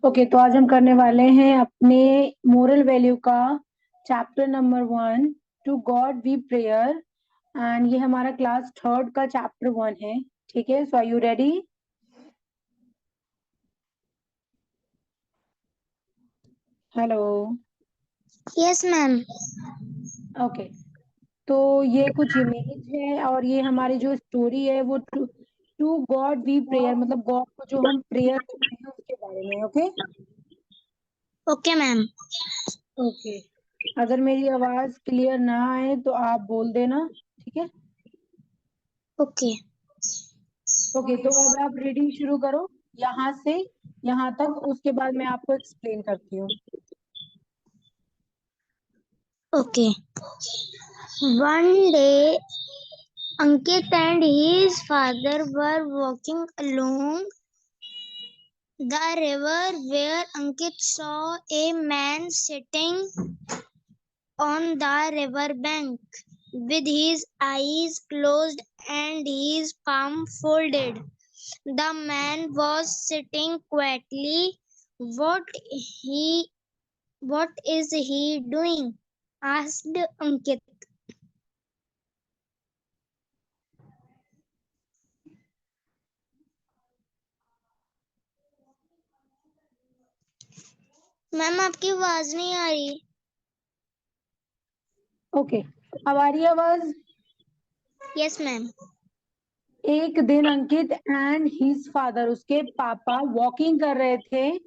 Okay, तो आज हम करने वाले हैं अपने मोरल वैल्यू का chapter number 1, to god we prayer. And ये हमारा क्लास थर्ड का चैप्टर 1 है। ठीक है, so are you ready? Hello. Yes ma'am. Okay, तो ये कुछ इमेज है और ये हमारी जो स्टोरी है वो टू गॉड वी प्रेयर, मतलब गॉड को जो हम प्रेयर करते हैं उसके बारे में। Okay okay ma'am. ओके, अगर मेरी आवाज क्लियर ना आए तो आप बोल देना। ठीक है ओके ओके, तो अब आप रीडिंग शुरू करो यहाँ से यहाँ तक, उसके बाद मैं आपको एक्सप्लेन करती हूँ। Okay. One day Ankit and his father were walking along the river where Ankit saw a man sitting on the river bank with his eyes closed and his palm folded. The man was sitting quietly. He what is he doing? Asked Ankit. Ma'am आपकी आवाज नहीं आ रही। Okay, अब आ रही है आवाज? Yes ma'am. एक दिन अंकित एंड हिज फादर, उसके पापा वॉकिंग कर रहे थे।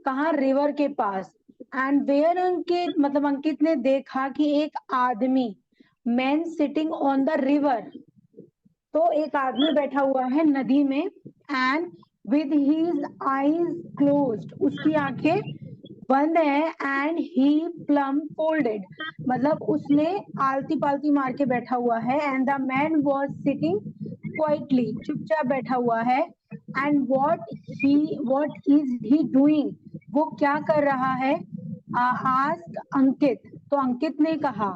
कहाँ? रिवर के पास। एंड वेयर अंकित, मतलब अंकित ने देखा कि एक आदमी, man sitting on the river, तो एक आदमी बैठा हुआ है नदी में। And with his eyes closed, उसकी आंखें बंद है। एंड ही प्लम फोल्डेड, मतलब उसने आलती पालती मार के बैठा हुआ है। And the man was sitting quietly, चुपचाप बैठा हुआ है। And what is he doing, वो क्या कर रहा है? आस्क अंकित, तो अंकित ने कहा।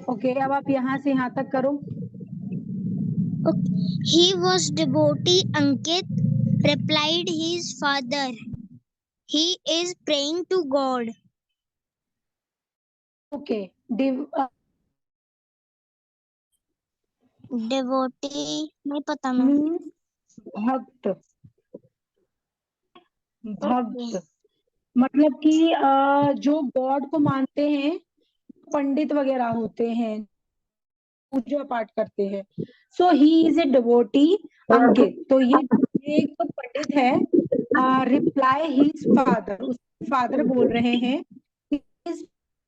ओके, अब आप यहाँ से यहाँ तक करो। He was devotee Ankit, replied his father. He is praying to God. Okay, Devotee नहीं पता मैम। मीन्स भक्त। ओके भक्त मतलब कि जो गॉड को मानते हैं, पंडित वगैरह होते हैं, पूजा पाठ करते हैं। सो ही इज ए डिवोटी अंकित, तो ये एक तो पंडित है। रिप्लाई हिज फादर, उसके फादर बोल रहे हैं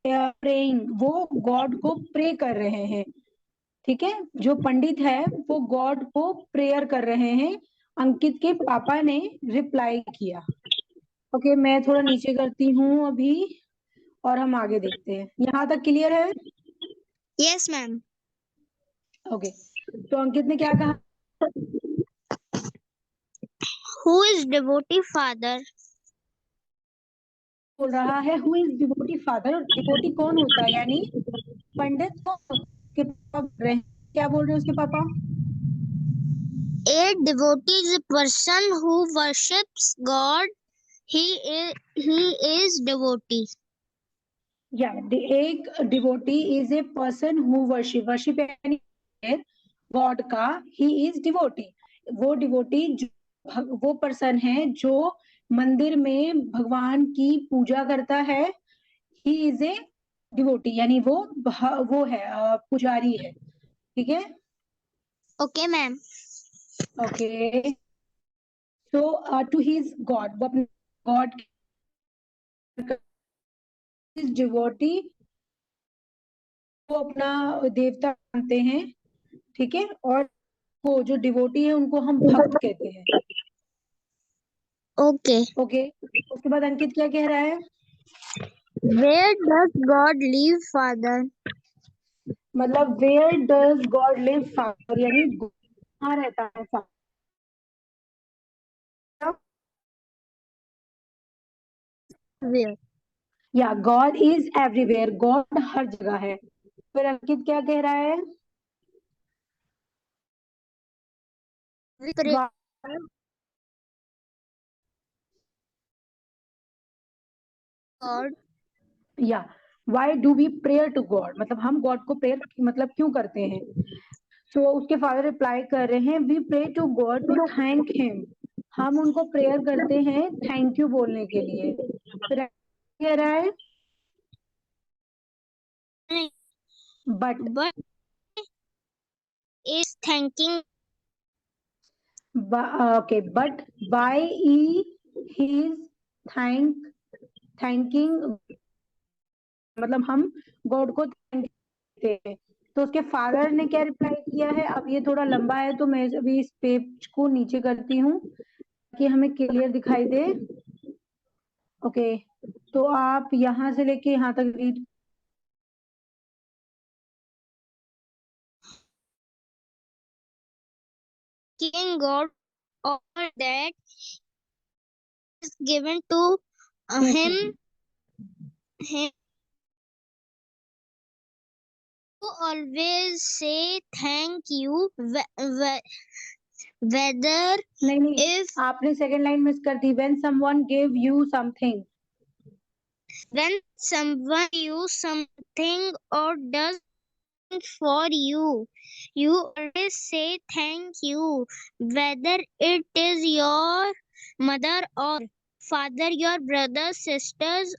प्रेइंग, वो गॉड को प्रे कर रहे हैं। ठीक है, जो पंडित है वो गॉड को प्रेयर कर रहे हैं। अंकित के पापा ने रिप्लाई किया। ओके, मैं थोड़ा नीचे करती हूँ अभी और हम आगे देखते हैं। यहाँ तक क्लियर है? Yes ma'am. ओके, तो अंकित ने क्या कहा? Who is devotee father? बोल रहा है who is devotee father. Devotee कौन होता है, यानी पंडित कौन होता है? उसके पापा बोल रहे हैं, क्या बोल रहे हैं उसके पापा? A devotee is a person who worships God. He is devotee. या एक devotee is a person who worship, worship यानी गॉड का। ही इज डिवोटी, वो डिवोटी वो पर्सन है जो मंदिर में भगवान की पूजा करता है। ही इज ए डिवोटी, यानी वो है पुजारी है। ठीक है Okay ma'am. Okay, so to his god, वो अपने गॉड डिवोटी, वो अपना देवता मानते हैं। ठीक है, और वो जो डिवोटी है उनको हम भक्त कहते हैं। Okay. ओके, उसके बाद अंकित क्या कह रहा है? Where does God live, father? मतलब where does god live father, यानी कहाँ रहता है फादर? Where? या गॉड इज एवरीवेयर, गॉड हर जगह है। फिर अंकित क्या कह रहा है? We pray. God God. या why do we prayer to god, मतलब हम गॉड को प्रेयर मतलब क्यों करते हैं. तो उसके फादर रिप्लाई कर रहे हैं we pray to god to thank him. हम उनको प्रेयर करते हैं थैंक यू बोलने के लिए. फिर कह रहा है but But is thanking okay but by he thanking, मतलब हम गॉड को थैंक देते हैं. तो उसके फादर ने क्या रिप्लाई किया है, अब ये थोड़ा लंबा है तो मैं अभी इस पेज को नीचे करती हूँ कि हमें क्लियर दिखाई दे. ओके तो आप यहाँ से लेके यहाँ तक read. King God all that is given to him to always say thank you whether नहीं if आपने सेकंड लाइन मिस कर दी. When someone give you something, when someone you something or does for you, you always say thank you whether it is your mother or father, your brothers, sisters,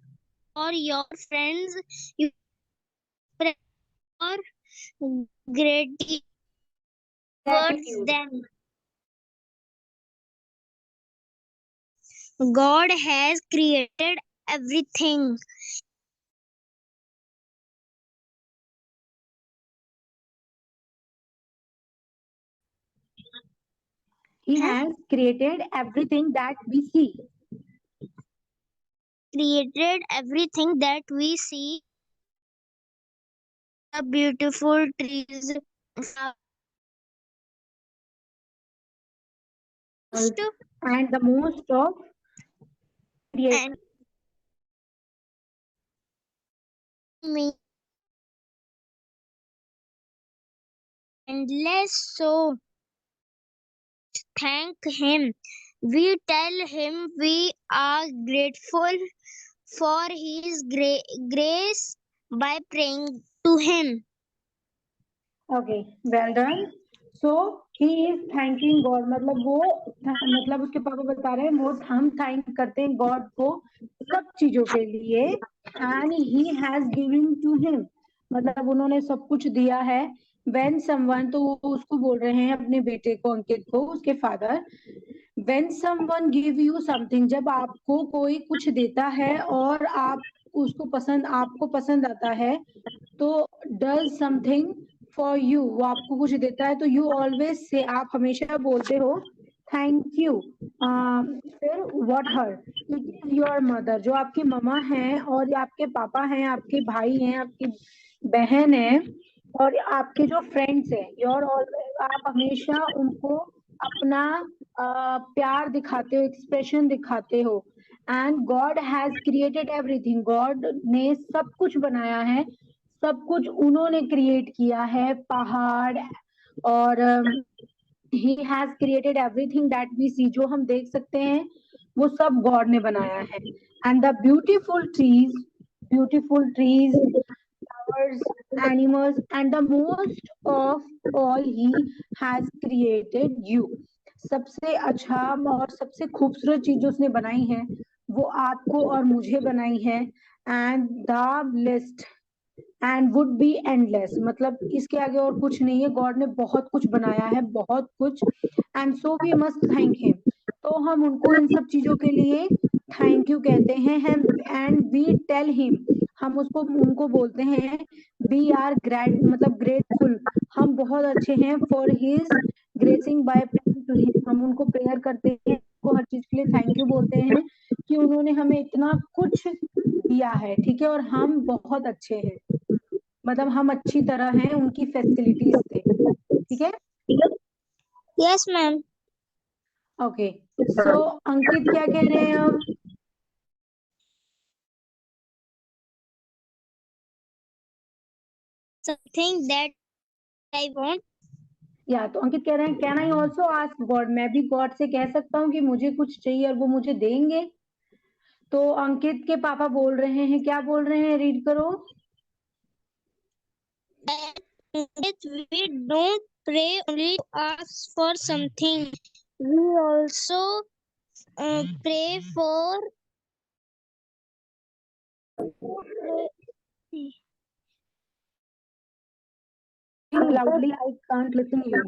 or your friends. You pray for gratitude towards them. God has created everything. he has created everything that we see. Created everything that we see, the beautiful trees, And the most of create and me endless. So thank him. We tell him we are grateful for his grace by praying to him. okay well done. So he is thanking God, मतलब वो मतलब उसके पापा बता रहे हैं वो हम थैंक करते हैं गॉड को सब चीजों के लिए. And he has given to him, मतलब उन्होंने सब कुछ दिया है. व्हेन समवन, तो वो उसको बोल रहे हैं अपने बेटे को अंकित को, उसके father. When someone give you something, जब आपको कोई कुछ देता है और आप उसको पसंद, आपको पसंद आता है, तो डज समथिंग फॉर यू, वो आपको कुछ देता है तो यू ऑलवेज से, आप हमेशा बोलते हो थैंक यू. फिर what her, it is your mother, जो आपकी ममा है, और आपके पापा हैं, आपके भाई हैं, आपकी बहन है, और आपके जो फ्रेंड्स हैं, योर ऑलवेज, आप हमेशा उनको अपना प्यार दिखाते हो, एक्सप्रेशन दिखाते हो. And God has created everything, God ने सब कुछ बनाया है, सब कुछ उन्होंने क्रिएट किया है, पहाड़ और ही has created everything that we see, जो हम देख सकते हैं वो सब गॉड ने बनाया है. And the beautiful trees, flowers, animals, and the most of all, he has created you. सबसे अच्छा और सबसे खूबसूरत चीज जो उसने बनाई है वो आपको और मुझे बनाई है. And the list and would be endless, मतलब इसके आगे और कुछ नहीं है. गॉड ने बहुत कुछ बनाया है, बहुत कुछ. And so we must thank him, तो हम उनको इन सब चीजों के लिए थैंक यू कहते हैं. एंड वी टेल हिम, हम उसको उनको बोलते हैं वी आर मतलब ग्रेटफुल, हम बहुत अच्छे हैं. For his gracing by praying to him, हम उनको प्रेयर करते हैं, उनको हर चीज के लिए थैंक यू बोलते हैं कि उन्होंने हमें इतना कुछ दिया है. ठीक है, और हम बहुत अच्छे हैं, मतलब हम अच्छी तरह हैं उनकी फैसिलिटीज से. ठीक है. Yes, ma'am. ओके सो अंकित क्या कह रहे हैं अब? Something that I want. या तो अंकित कह रहे हैं can I also ask God, मैं भी गॉड से कह सकता हूँ कि मुझे कुछ चाहिए और वो मुझे देंगे. तो अंकित के पापा बोल रहे हैं, क्या बोल रहे हैं, रीड करो। We don't pray only to ask for something. We also pray for Loudly, I can't listen you.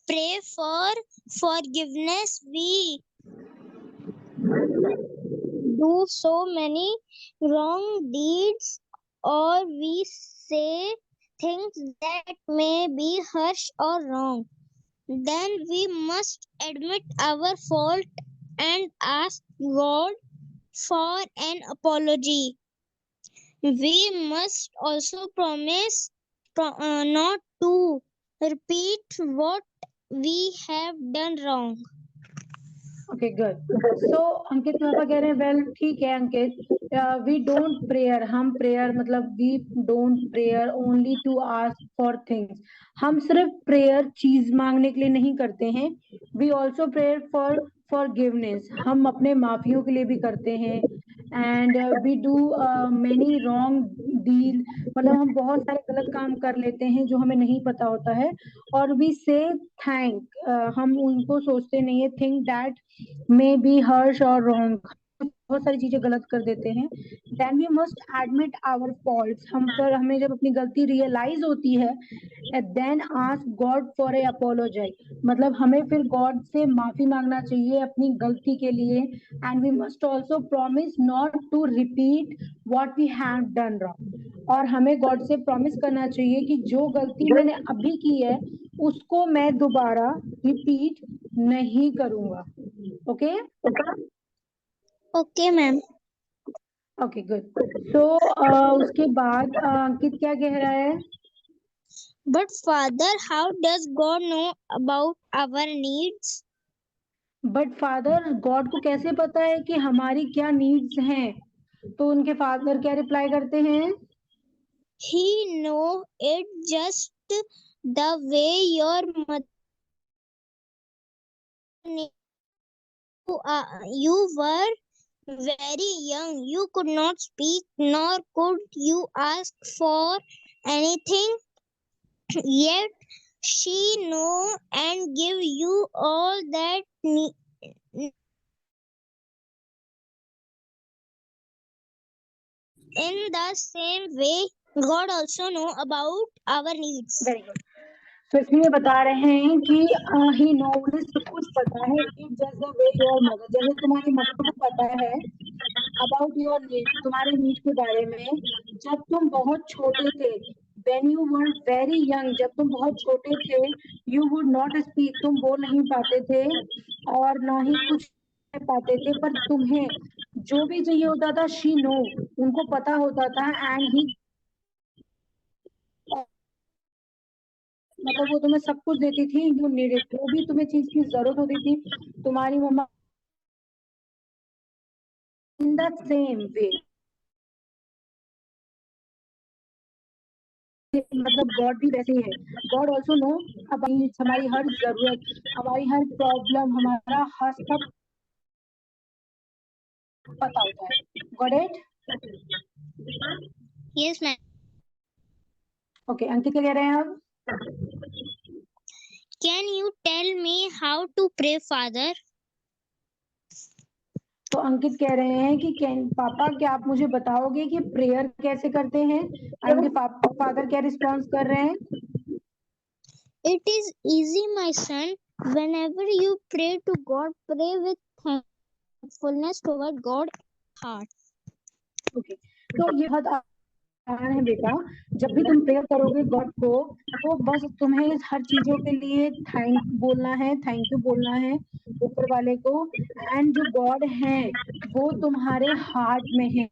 pray for forgiveness. We do so many wrong deeds, or we say things that may be harsh or wrong. Then we must admit our fault and ask God for an apology. We must also promise not to repeat what we have done wrong. Okay good. So Ankit पापा कह रहे हैं, well ठीक है Ankit, we don't prayer, हम prayer मतलब we don't prayer only to ask for things, हम सिर्फ प्रेयर चीज मांगने के लिए नहीं करते हैं, we also prayer for forgiveness, हम अपने माफियों के लिए भी करते हैं, and we do many wrong deal, मतलब हम बहुत सारे गलत काम कर लेते हैं जो हमें नहीं पता होता है, और वी से थैंक, हम उनको सोचते नहीं है, think that may be harsh और रॉन्ग, बहुत सारी चीजें गलत कर देते हैं, then we must admit our faults, हम पर हमें जब अपनी गलती रियलाइज होती है, then ask god for a apologise, मतलब हमें फिर गॉड से माफी मांगना चाहिए अपनी गलती के लिए, and we must also promise not to repeat what we have done wrong, और हमें गॉड से प्रॉमिस करना चाहिए कि जो गलती मैंने अभी की है उसको मैं दोबारा रिपीट नहीं करूंगा। Okay Okay, ma'am. Okay good. So उसके बाद अंकित क्या कह रहा है, But Father, how does God know about our needs? But father, God को कैसे पता है कि हमारी क्या नीड्स हैं, तो उनके फादर क्या रिप्लाई करते हैं, He know it just the way your mother knew. You were very young. You could not speak, nor could you ask for anything. Yet she know and give you all that in the same way God also know about our needs. Very good. तो इसमें बता रहे हैं कि ही no, उन्हें सब कुछ पता है, it just the way your mother, जैसे तुम्हारी मदर को पता है अबाउट योर नीड, तुम्हारे नीड के बारे में, जब तुम बहुत छोटे थे, when you were very young, जब तुम बहुत छोटे थे, यू वुड नॉट स्पीक, तुम बोल नहीं पाते थे और ना ही कुछ पाते थे, पर तुम्हें जो भी चाहिए होता था, शी नो, उनको पता होता था, एंड ही, मतलब वो तुम्हें सब कुछ देती थी, यू नीडेड, जो भी तुम्हें चीज की जरूरत होती थी, तुम्हारी मम्मा, इन द सेम वे, मतलब गॉड भी वैसे ही है, गॉड ऑल्सो नो अबाउट हमारी हर जरूरत, हमारी हर प्रॉब्लम, हमारा हर सब पता होता है। Got it? Yes, ma'am. Okay, Ankit क्या कह रहे हैं अब, Can you tell me how to pray, Father? तो अंकित कह रहे हैं कि कैन पापा, क्या आप मुझे बताओगे कि प्रेयर कैसे करते हैं, एंड उनके फादर क्या रिस्पॉन्स कर रहे हैं, It is easy, my son. Whenever you pray to God, pray with thankfulness toward God's heart. Okay, तो ये बहुत आसान है बेटा, जब भी तुम प्रेयर करोगे गॉड को, तो बस तुम्हें हर चीजों के लिए थैंक बोलना है, थैंक यू बोलना है ऊपर वाले को, एंड जो गॉड है वो तुम्हारे हार्ट में है,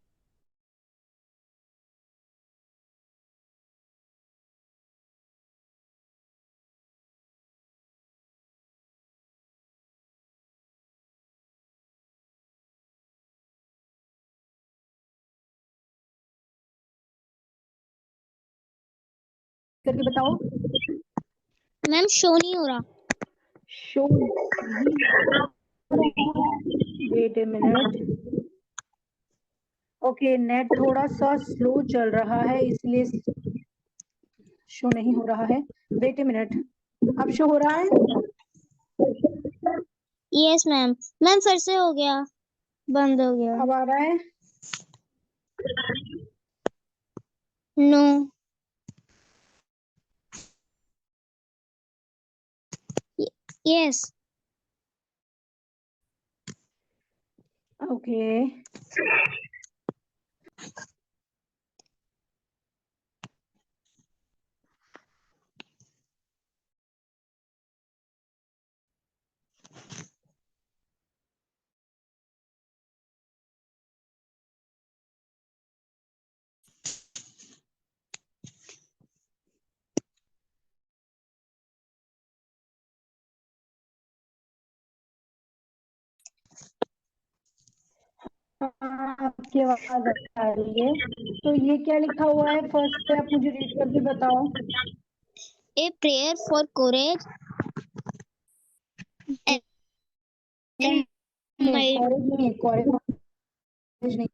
करके बताओ, मैम शो नहीं हो रहा। Show wait a minute. Okay, net थोड़ा सा स्लो चल रहा है इसलिए शो नहीं हो रहा है. Wait a minute. अब शो हो रहा है. Yes ma'am. मैम फिर से हो गया, बंद हो गया. अब आ रहा है. नो. यस. ओके. आपकी आवाज आ रही है. तो ये क्या लिखा हुआ है फर्स्ट पे, आप मुझे रीड करके बताओ. ए प्रेयर फॉर कोरेज नहीं, कॉरेज नहीं, कॉरेज नहीं,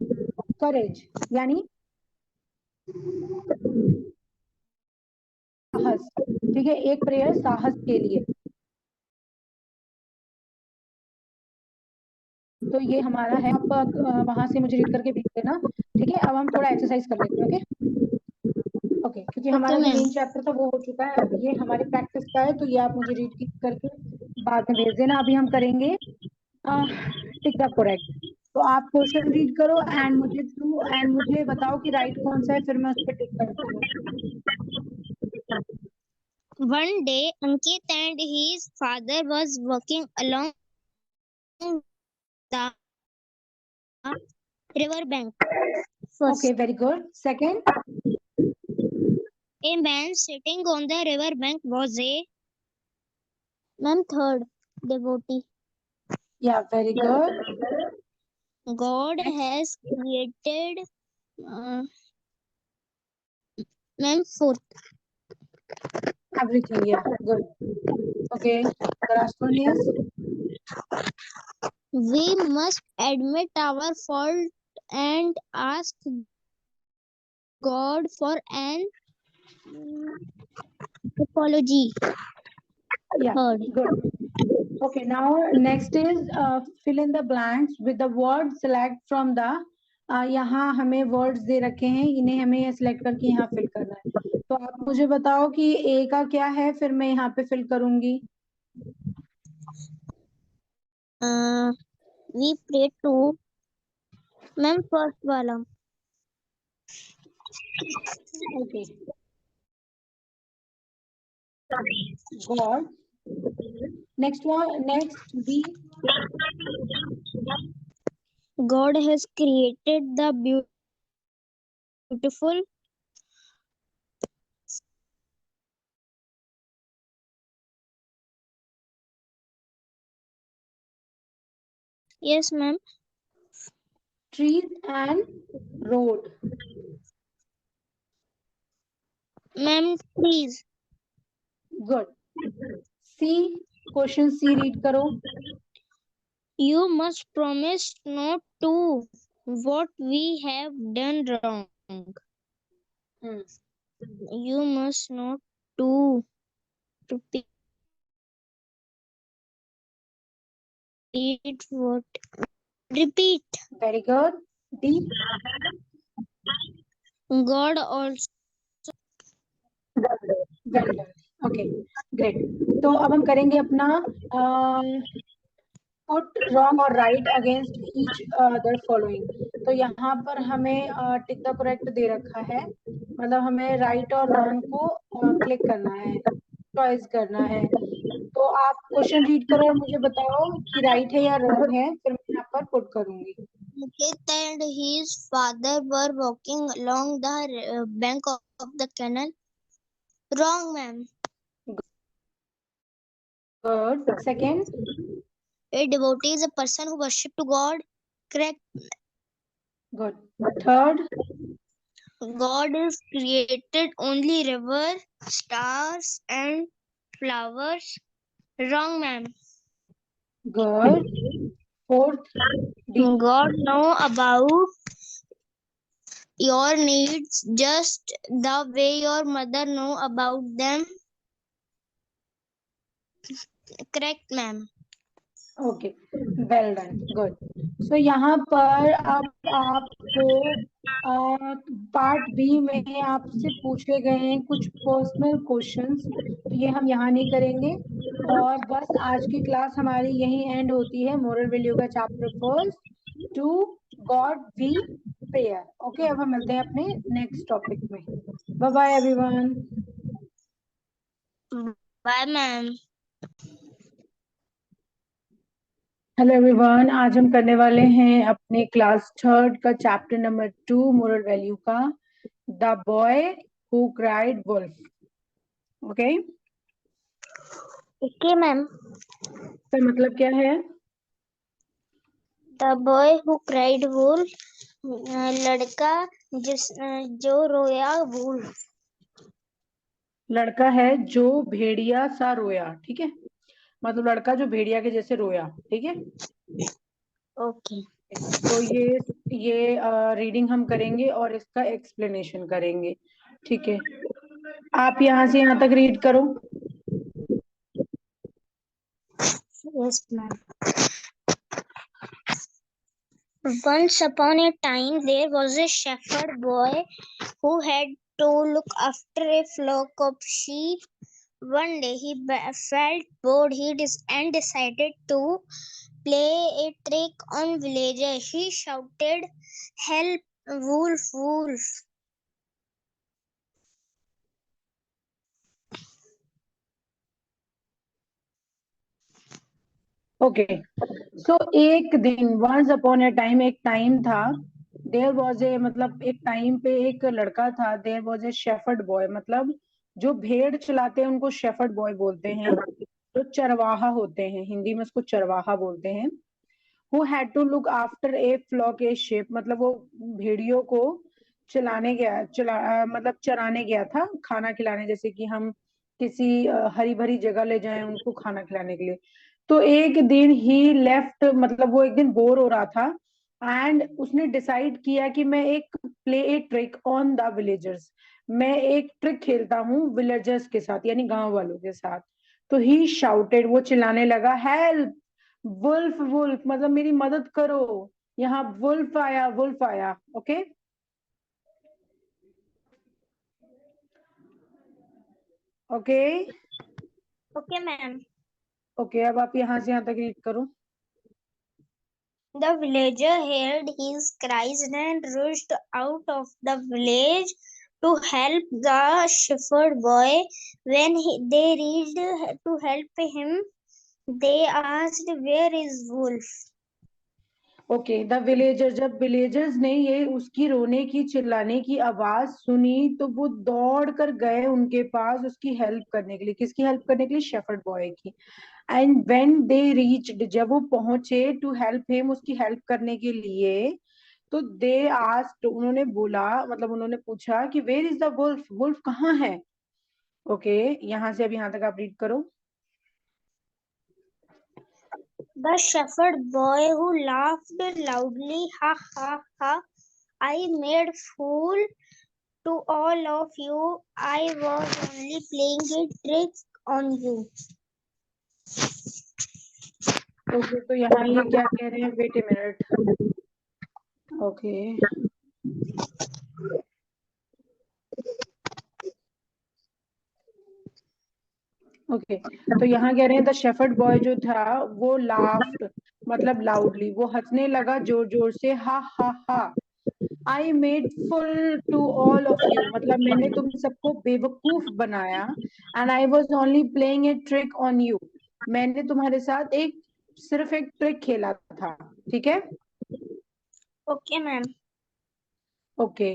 करेज यानी साहस. ठीक है, एक प्रेयर साहस के लिए. तो ये हमारा है. आप वहां से मुझे रीड करके भेज देना. ठीक है, अब हम थोड़ा एक्सरसाइज कर लेते हैं. ओके ओके, क्योंकि हमारा जो मेन चैप्टर था वो हो चुका है. अब ये हमारी प्रैक्टिस का है, तो ये आप मुझे रीड करके बाद में भेज देना. अभी हम करेंगे टिक द करेक्ट. तो आप क्वेश्चन रीड करो एंड मुझे बताओ कि राइट कौन सा है, फिर मैं उस पर टिक करती हूँ. One day, Ankit and his father was walking along the river bank. First, Okay, very good. Second, a man sitting on the river bank was a ma'am. Third, devotee. yeah, very good. God Next, has created ma'am. Fourth, everything. Yeah, good. Okay, the last one is we must admit our fault and ask God for an apology. yeah, Third, good. Okay, now next is fill in the blanks with the word select from the. यहाँ हमें words दे रखे हैं, इन्हें हमें select करके यहाँ fill करना है. तो आप मुझे बताओ कि ए का क्या है, फिर मैं यहाँ पे फिल करूंगी. we pray to ma'am. First वाला. Okay. God. Next one, next B. God has created the beautiful. Yes, ma'am. Trees and road. Ma'am, please. Good. C. Question C read करो. You must promise not to what we have done wrong. You must not to repeat what. Repeat. Very good. D. God also. Very good. Okay, great. तो अब हम करेंगे अपना put wrong और right against each other following. तो यहाँ पर हमें टिक द करेक्ट दे रखा है, मतलब हमें राइट और रॉन्ग को क्लिक करना है, चॉइस करना है. तो आप क्वेश्चन रीड करो और मुझे बताओ कि राइट है या रॉन्ग है, फिर मैं यहाँ पर पुट करूंगी. Ankit and his father were walking along the bank of the canal. Wrong, ma'am. Good. Second. A devotee is a person who worships to God. Correct. Good. Third. God has created only river, stars, and flowers. Wrong, ma'am. Good. Fourth, D. God know about your needs just the way your mother know about them. Correct, ma'am. Okay, well done, good. So यहाँ पर अब आपको part B में आपसे पूछे गए हैं कुछ पर्सनल क्वेश्चंस, तो ये हम यहाँ नहीं करेंगे. और बस आज की क्लास हमारी यही एंड होती है. मोरल वैल्यू का chapter first, to god we prayer. Okay, अब हम मिलते हैं अपने नेक्स्ट टॉपिक में. Bye bye everyone. Bye, ma'am. Hello everyone, आज हम करने वाले हैं अपने क्लास थर्ड का चैप्टर नंबर 2 मोरल वैल्यू का, the boy who cried wolf. Okay, Okay, ma'am. इसका मतलब क्या है? The boy who cried wolf. लड़का जो रोया वुल्फ. लड़का है जो भेड़िया सा रोया. ठीक है, मतलब लड़का जो भेड़िया के जैसे रोया. ठीक है, Okay. तो ये रीडिंग हम करेंगे और इसका एक्सप्लेनेशन करेंगे. ठीक है, आप यहाँ से यहाँ तक रीड करो. Yes, ma'am. Once upon a time, there was a shepherd boy who had to look after a flock of sheep. One day, he felt bored and decided to play a trick on villagers. He shouted, "Help, wolf, wolf!" Okay, so एक दिन, once upon a time, एक time था. There was a, मतलब एक time पे एक लड़का था. There was a shepherd boy, मतलब जो भेड़ चलाते हैं उनको शेफर्ड बॉय बोलते हैं. जो चरवाहा होते हैं, हिंदी में उसको चरवाहा बोलते हैं. Who had to look after a flock a sheep, मतलब वो भेड़ियों को मतलब चराने गया था, खाना खिलाने. जैसे कि हम किसी हरी भरी जगह ले जाएं उनको खाना खिलाने के लिए. तो एक दिन ही लेफ्ट, मतलब वो एक दिन बोर हो रहा था एंड उसने डिसाइड किया कि मैं एक play A trick on the villagers, मैं एक ट्रिक खेलता हूँ विलेजर्स के साथ, यानी गांव वालों के साथ. तो ही शाउटेड, वो चिल्लाने लगा, हेल्प, वुल्फ वुल्फ, मतलब मेरी मदद करो, यहाँ वुल्फ आया, वुल्फ आया. Okay, okay, Okay, ma'am. Okay. अब आप यहाँ से यहाँ तक रीड करो. The villager heard his cries and rushed out of the village to help the shepherd boy. When they reached to help him, they asked, "Where is Wolf?" Okay, the villager, जब villagers ने ये उसकी रोने की चिल्लाने की आवाज सुनी तो वो दौड़ कर गए उनके पास उसकी हेल्प करने के लिए. किसकी हेल्प करने के लिए? शेफर्ड बॉय की. एंड व्हेन दे रीच्ड, जब वो पहुंचे, टू हेल्प हिम, उसकी हेल्प करने के लिए, तो दे आस्क्ड, उन्होंने बोला, मतलब उन्होंने पूछा कि where is the wolf, wolf कहाँ है. ओके, यहाँ से अब यहाँ तक आप रीड करो. The shepherd boy who laughed loudly, "Ha ha ha! I made fool to all of you. I was only playing a trick on you." Okay, तो यहाँ ये क्या कह रहे हैं? Wait a minute. Okay, okay, तो यहाँ कह रहे हैं द शेफर्ड बॉय जो था वो लाफ्ड, मतलब लाउडली, वो हंसने लगा जोर जोर से, हा हा हा. I made fool to all of you, मतलब मैंने तुम सबको बेवकूफ बनाया. And I was only playing a trick on you, मैंने तुम्हारे साथ सिर्फ एक ट्रिक खेला था. ठीक है, Okay, ma'am. ओके.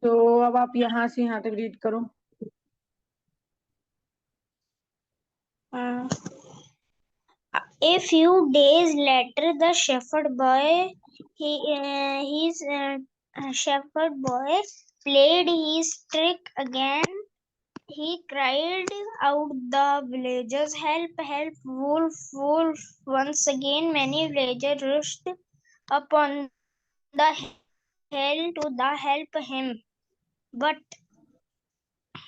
तो अब आप यहाँ से यहाँ तक रीड करो. A few days later, the shepherd boy, his shepherd boy played his trick again. he cried out the villagers, "Help, help, wolf, wolf." Once again, many villagers rushed upon the hill to help him. But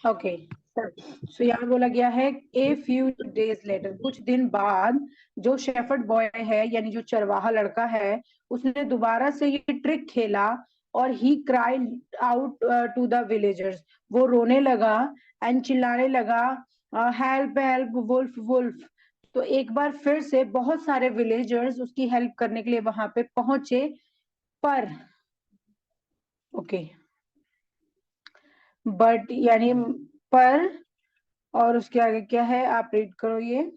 okay, so यहाँ बोला गया है a few days later, कुछ दिन बाद जो shepherd boy है यानी जो चरवाहा लड़का है, उसने दोबारा से ये ट्रिक खेला और he cried out to the villagers, वो रोने लगा एंड चिल्लाने लगा, हेल्प हेल्प वुल्फ वुल्फ। तो एक बार फिर से बहुत सारे विलेजर्स उसकी हेल्प करने के लिए वहां पे पहुंचे, पर ओके, बट यानी पर, और उसके आगे क्या है आप रीड करो ये।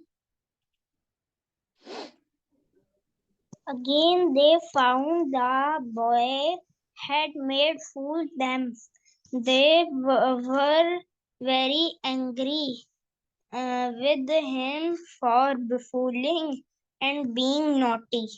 again they found the boy had made fool them. They were very angry with him for befooling and being naughty.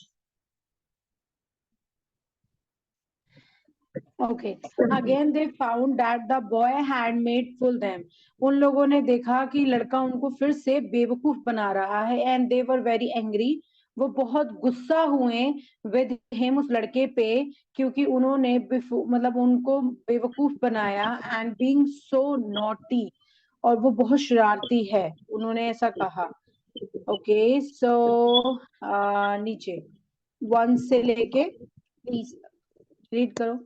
Okay, again they found that the boy had made full them, उन लोगों ने देखा कि लड़का उनको फिर से बेवकूफ बना रहा है, and they were very angry, वो बहुत गुस्सा हुए विद हिम, उस लड़के पे, क्योंकि उन्होंने मतलब उनको बेवकूफ बनाया, एंड बीइंग सो नॉटी, और वो बहुत शरारती है, उन्होंने ऐसा कहा। ओके, सो नीचे 1 से लेके 30 रीड करो।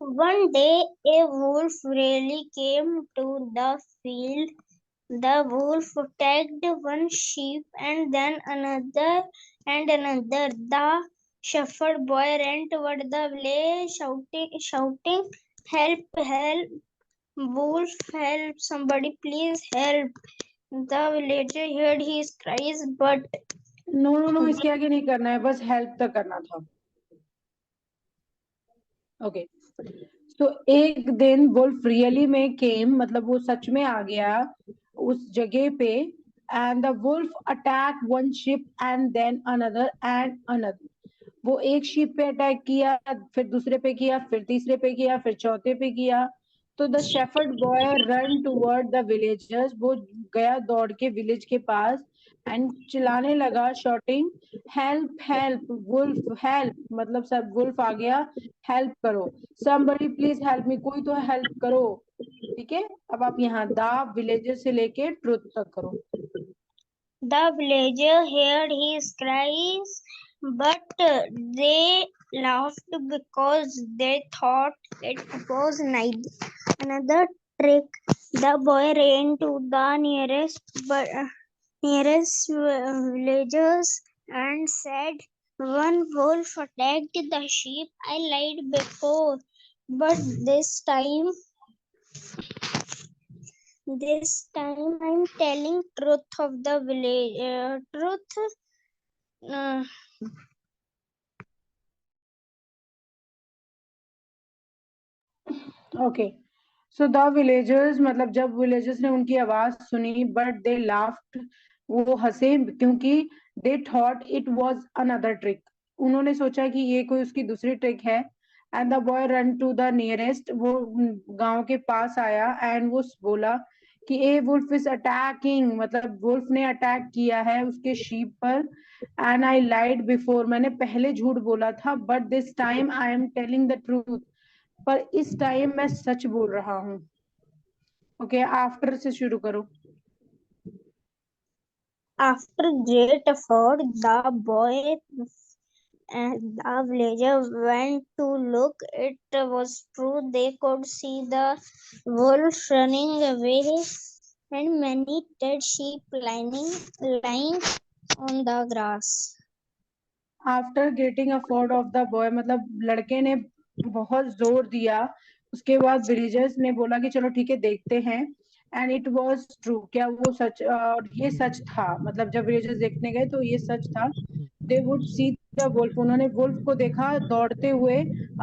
One day a wolf really came to the field. The wolf attacked one sheep and then another and another. The shepherd boy ran toward the village shouting, "Help, help, wolf, help, somebody please help." The villager heard his cries, but no no no, इसके आगे नहीं करना है, बस help तक करना था। Okay, तो एक दिन वुल्फ रियली में केम, मतलब वो सच में आ गया उस जगह पे, and the wolf attack one sheep and then another and another, वो एक शिप पे अटैक किया, फिर दूसरे पे किया, फिर तीसरे पे किया, फिर चौथे पे किया। तो the shepherd boy run toward the villagers, वो गया दौड़ के विलेज के पास एंड चिल्लाने लगा, shouting, help help wolf help, मतलब सब वुल्फ आ गया, हेल्प करो, somebody प्लीज हेल्प मी, कोई तो हेल्प करो। ठीक है, अब आप यहाँ द विलेजर से लेके ट्रुथ तक करो। the villager heard his cries, but they laughed because they thought it was another trick. The boy ran to the nearest villagers and said, "One wolf attacked the sheep I lied before, but this time I'm telling truth of the village truth." uh, okay, so the villagers, मतलब जब villagers ने उनकी आवाज सुनी, but they laughed, वो हंसे, क्योंकि they thought it was another trick, उन्होंने सोचा कि ये कोई उसकी दूसरी ट्रिक है। And the boy run to the nearest, वो गांव के पास आया एंड वो बोला कि ए वुल्फ इज अटैकिंग, मतलब वुल्फ ने अटैक किया है उसके शीप पर, एंड आई लाइड बिफोर, मैंने पहले झूठ बोला था, but this time I am telling the truth, पर इस टाइम मैं सच बोल रहा हूँ। ओके, आफ्टर से शुरू करो। After great effort, the boy and the villager went to look. It was true. They could see the wolf running away and many dead sheep lying on the grass. After getting a Ford of the boy, मतलब लड़के ने बहुत जोर दिया, उसके बाद villagers ने बोला कि चलो ठीक है देखते हैं, एंड इट वाज ट्रू, क्या वो सच, और ये सच था, मतलब जब विलेजर्स देखने गए तो ये सच था। They would see the wolf, उन्होंने वुल्फ को देखा दौड़ते हुए,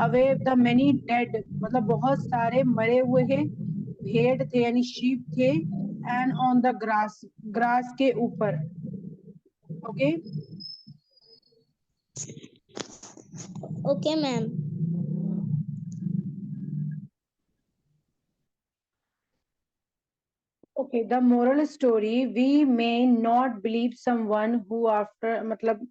अवे द मेनी डेड, मतलब बहुत सारे मरे हुए हैं भेड़ थे यानी शीप थे, and on the grass, grass के ऊपर। Okay, Okay, ma'am. Okay, the moral story, we may not believe someone who after, मतलब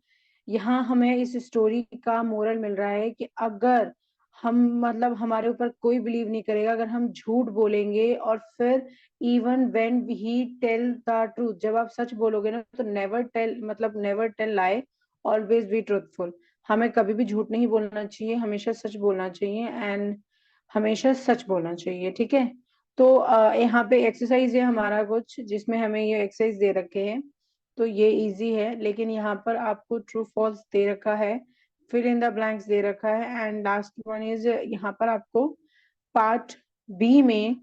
यहाँ हमें इस स्टोरी का मोरल मिल रहा है कि अगर हम, मतलब हमारे ऊपर कोई बिलीव नहीं करेगा अगर हम झूठ बोलेंगे, और फिर even when he tell the truth, जब आप सच बोलोगे ना तो नेवर टेल, मतलब never tell lie, always be truthful. हमें कभी भी झूठ नहीं बोलना चाहिए, हमेशा सच बोलना चाहिए, एंड हमेशा सच बोलना चाहिए, ठीक है। तो यहाँ पे एक्सरसाइज है हमारा कुछ, जिसमें हमें ये एक्सरसाइज दे रखे हैं। तो ये इजी है, लेकिन यहाँ पर आपको ट्रू फॉल्स दे रखा है, फिल इन द ब्लैंक्स दे रखा है, एंड लास्ट वन इज यहाँ पर आपको पार्ट बी में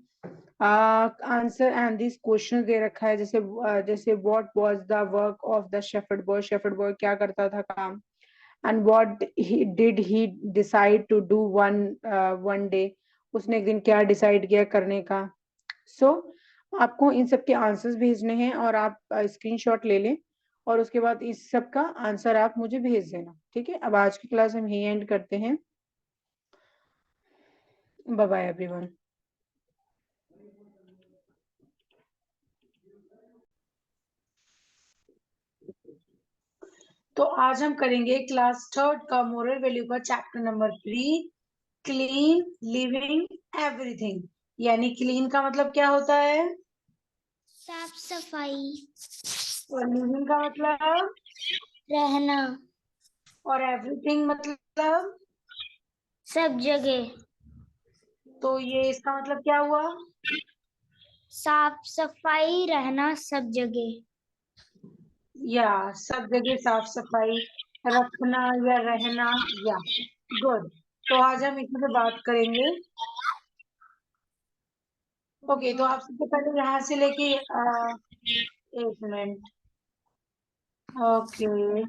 आंसर एंड दिस क्वेश्चन दे रखा है, जैसे what was the work of the shepherd boy, shepherd boy क्या करता था काम, and what did he decide to do one day, उसने एक दिन क्या डिसाइड किया करने का। सो आपको इन सब के आंसर्स भेजने हैं, और आप स्क्रीनशॉट ले लें, और उसके बाद इस सब का आंसर आप मुझे भेज देना, ठीक है। अब आज की क्लास हम यही एंड करते हैं। Bye bye everyone. तो आज हम करेंगे क्लास थर्ड का मोरल वैल्यू का chapter number 3, clean living everything. यानी क्लीन का मतलब क्या होता है, साफ सफाई, और लिविंग का मतलब, रहना, और एवरीथिंग मतलब, सब जगह, तो ये इसका मतलब क्या हुआ, साफ सफाई रहना सब जगह। या सब जगह साफ सफाई रखना या रहना, या गुड। तो आज हम इसी पे बात करेंगे। ओके, तो आप सबसे पहले यहाँ से लेके एक मिनट। ओके,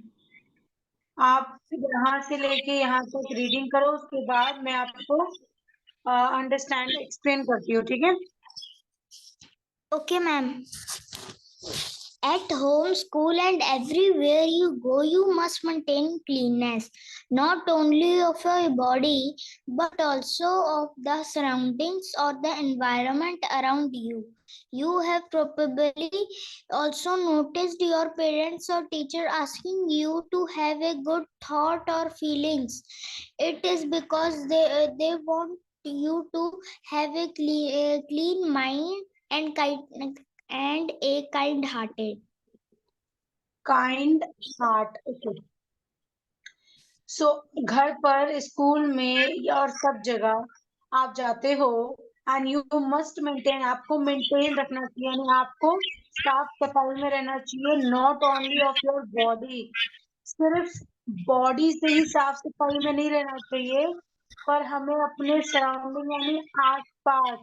आप यहाँ से लेके यहाँ तक रीडिंग करो, उसके बाद मैं आपको अंडरस्टैंड एक्सप्लेन करती हूँ, ठीक है। Okay, ma'am. At home, school, and everywhere you go, you must maintain cleanness, not only of your body, but also of the surroundings or the environment around you. You have probably also noticed your parents or teacher asking you to have a good thought or feelings. It is because they want you to have a clean mind and a kind hearted. Kind heart, okay. So घर पर, school में, और सब जगह आप जाते हो, and you must maintain, आपको मेंटेन रखना चाहिए, यानी आपको साफ सफाई में रहना चाहिए, not only of your body, सिर्फ बॉडी से ही साफ सफाई में नहीं रहना चाहिए, पर हमें अपने सराउंडिंग यानी आसपास,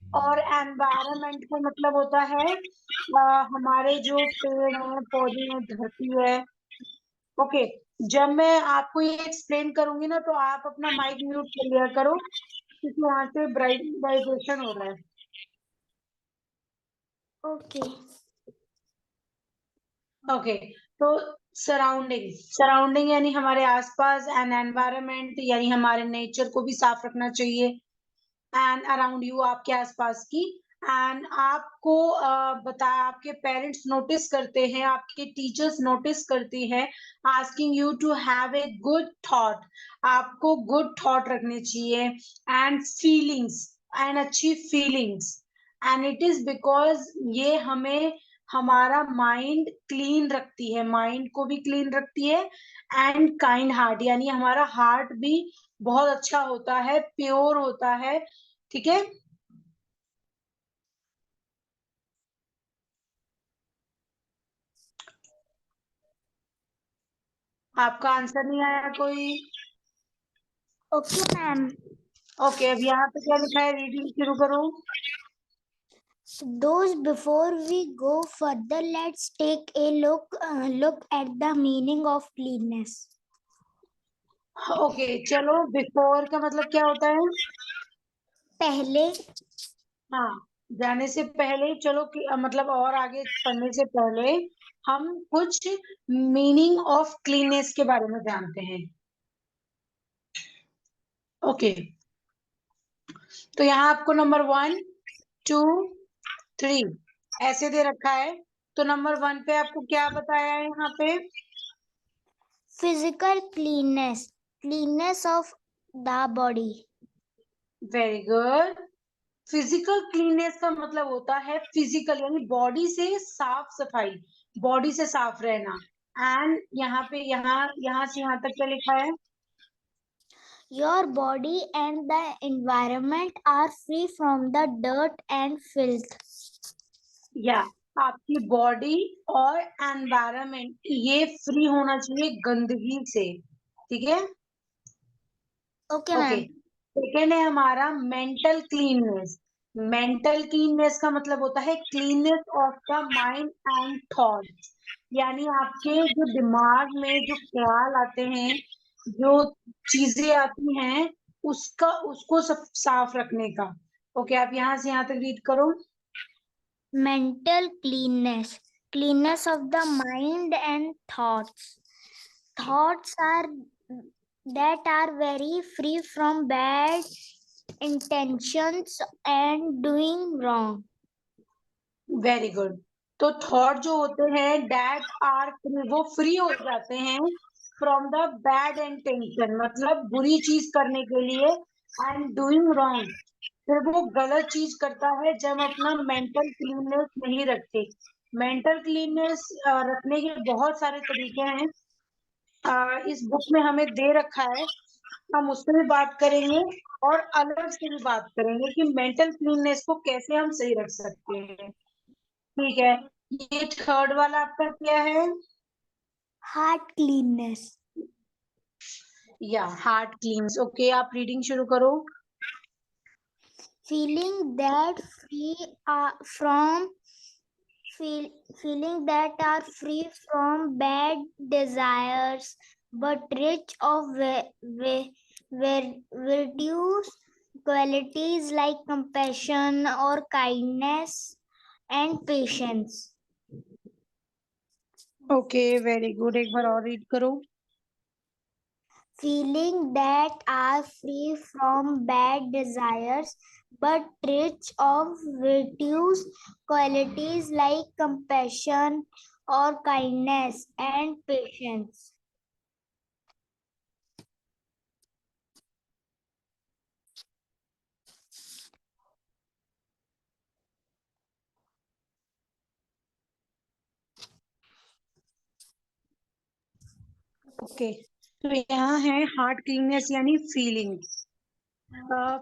और एनवायरनमेंट का मतलब होता है हमारे जो पेड़ हैं, पौधे हैं, धरती है। ओके, जब मैं आपको ये एक्सप्लेन करूंगी ना तो आप अपना माइक म्यूट कर लिया करो, क्योंकि वहां से ब्राइट वाइब्रेशन हो रहा है। Okay. ओके, तो सराउंडिंग, सराउंडिंग यानी हमारे आसपास, एंड एनवायरनमेंट यानी हमारे नेचर को भी साफ रखना चाहिए, एंड अराउंड यू आपके आसपास की, एंड आपको आपके पेरेंट्स नोटिस करते हैं, आपके टीचर्स नोटिस करती हैं, asking you to have a good thought, आपको गुड थॉट रखने चाहिए, एंड फीलिंग्स, एंड अच्छी feelings, and it is because ये हमें हमारा माइंड क्लीन रखती है, माइंड को भी क्लीन रखती है, एंड काइंड हार्ट यानी हमारा हार्ट भी बहुत अच्छा होता है, प्योर होता है, ठीक है। आपका आंसर नहीं आया कोई? Okay, ma'am. ओके, अब यहाँ पे क्या लिखा है, रीडिंग शुरू करो। Those before we go further, let's take a look at the meaning of cleanness. Okay, चलो, बिफोर का मतलब क्या होता है? पहले, हाँ, जाने से पहले, चलो कि मतलब और आगे पढ़ने से पहले हम कुछ मीनिंग ऑफ क्लीननेस के बारे में जानते हैं। ओके, तो यहाँ आपको नंबर 1, 2, 3 ऐसे दे रखा है। तो नंबर 1 पे आपको क्या बताया है यहाँ पे? Physical cleanness of the body. Very good. Physical cleanness का मतलब होता है फिजिकल यानी बॉडी से साफ सफाई, बॉडी से साफ रहना। एंड यहाँ पे यहाँ से यहाँ तक क्या लिखा है? Your body and the environment are free from the dirt and filth. या आपकी बॉडी और एनवायरनमेंट ये फ्री होना चाहिए गंदगी से, ठीक है? Okay, okay. ma'am. सेकेंड है हमारा मेंटल क्लीननेस। मेंटल क्लीननेस का मतलब होता है cleanness of the mind and thoughts, यानी आपके जो दिमाग में जो ख्याल आते हैं, जो चीजें आती हैं, उसको सब साफ रखने का। ओके, आप यहाँ से यहाँ तक रीड करो। Mental cleanness of the mind and thoughts. Thoughts are that are very free from bad intentions and doing wrong. Very good. तो थॉट जो होते हैं दैट आर फ्री, वो फ्री हो जाते हैं फ्रॉम द बैड इंटेंशन, मतलब बुरी चीज करने के लिए, एंड डूइंग रॉन्ग, फिर वो गलत चीज करता है जब अपना मेंटल क्लीननेस नहीं रखते। मेंटल क्लीननेस रखने के बहुत सारे तरीके हैं, इस बुक में हमें दे रखा है। हम उस पर भी बात करेंगे और अलग से भी बात करेंगे कि मेंटल क्लीननेस को कैसे हम सही रख सकते हैं। ठीक है, ये थर्ड वाला आपका क्या है? Heart cleanness. या हार्ट क्लीन्स। ओके, आप रीडिंग शुरू करो। Feeling that free from feeling that are free from bad desires but rich of virtues qualities like compassion or kindness and patience. Okay, very good. एक बार और read करो। Feeling that are free from bad desires but rich of virtues qualities like compassion or kindness and patience. Okay, तो यहाँ है heart cleanness यानी feeling,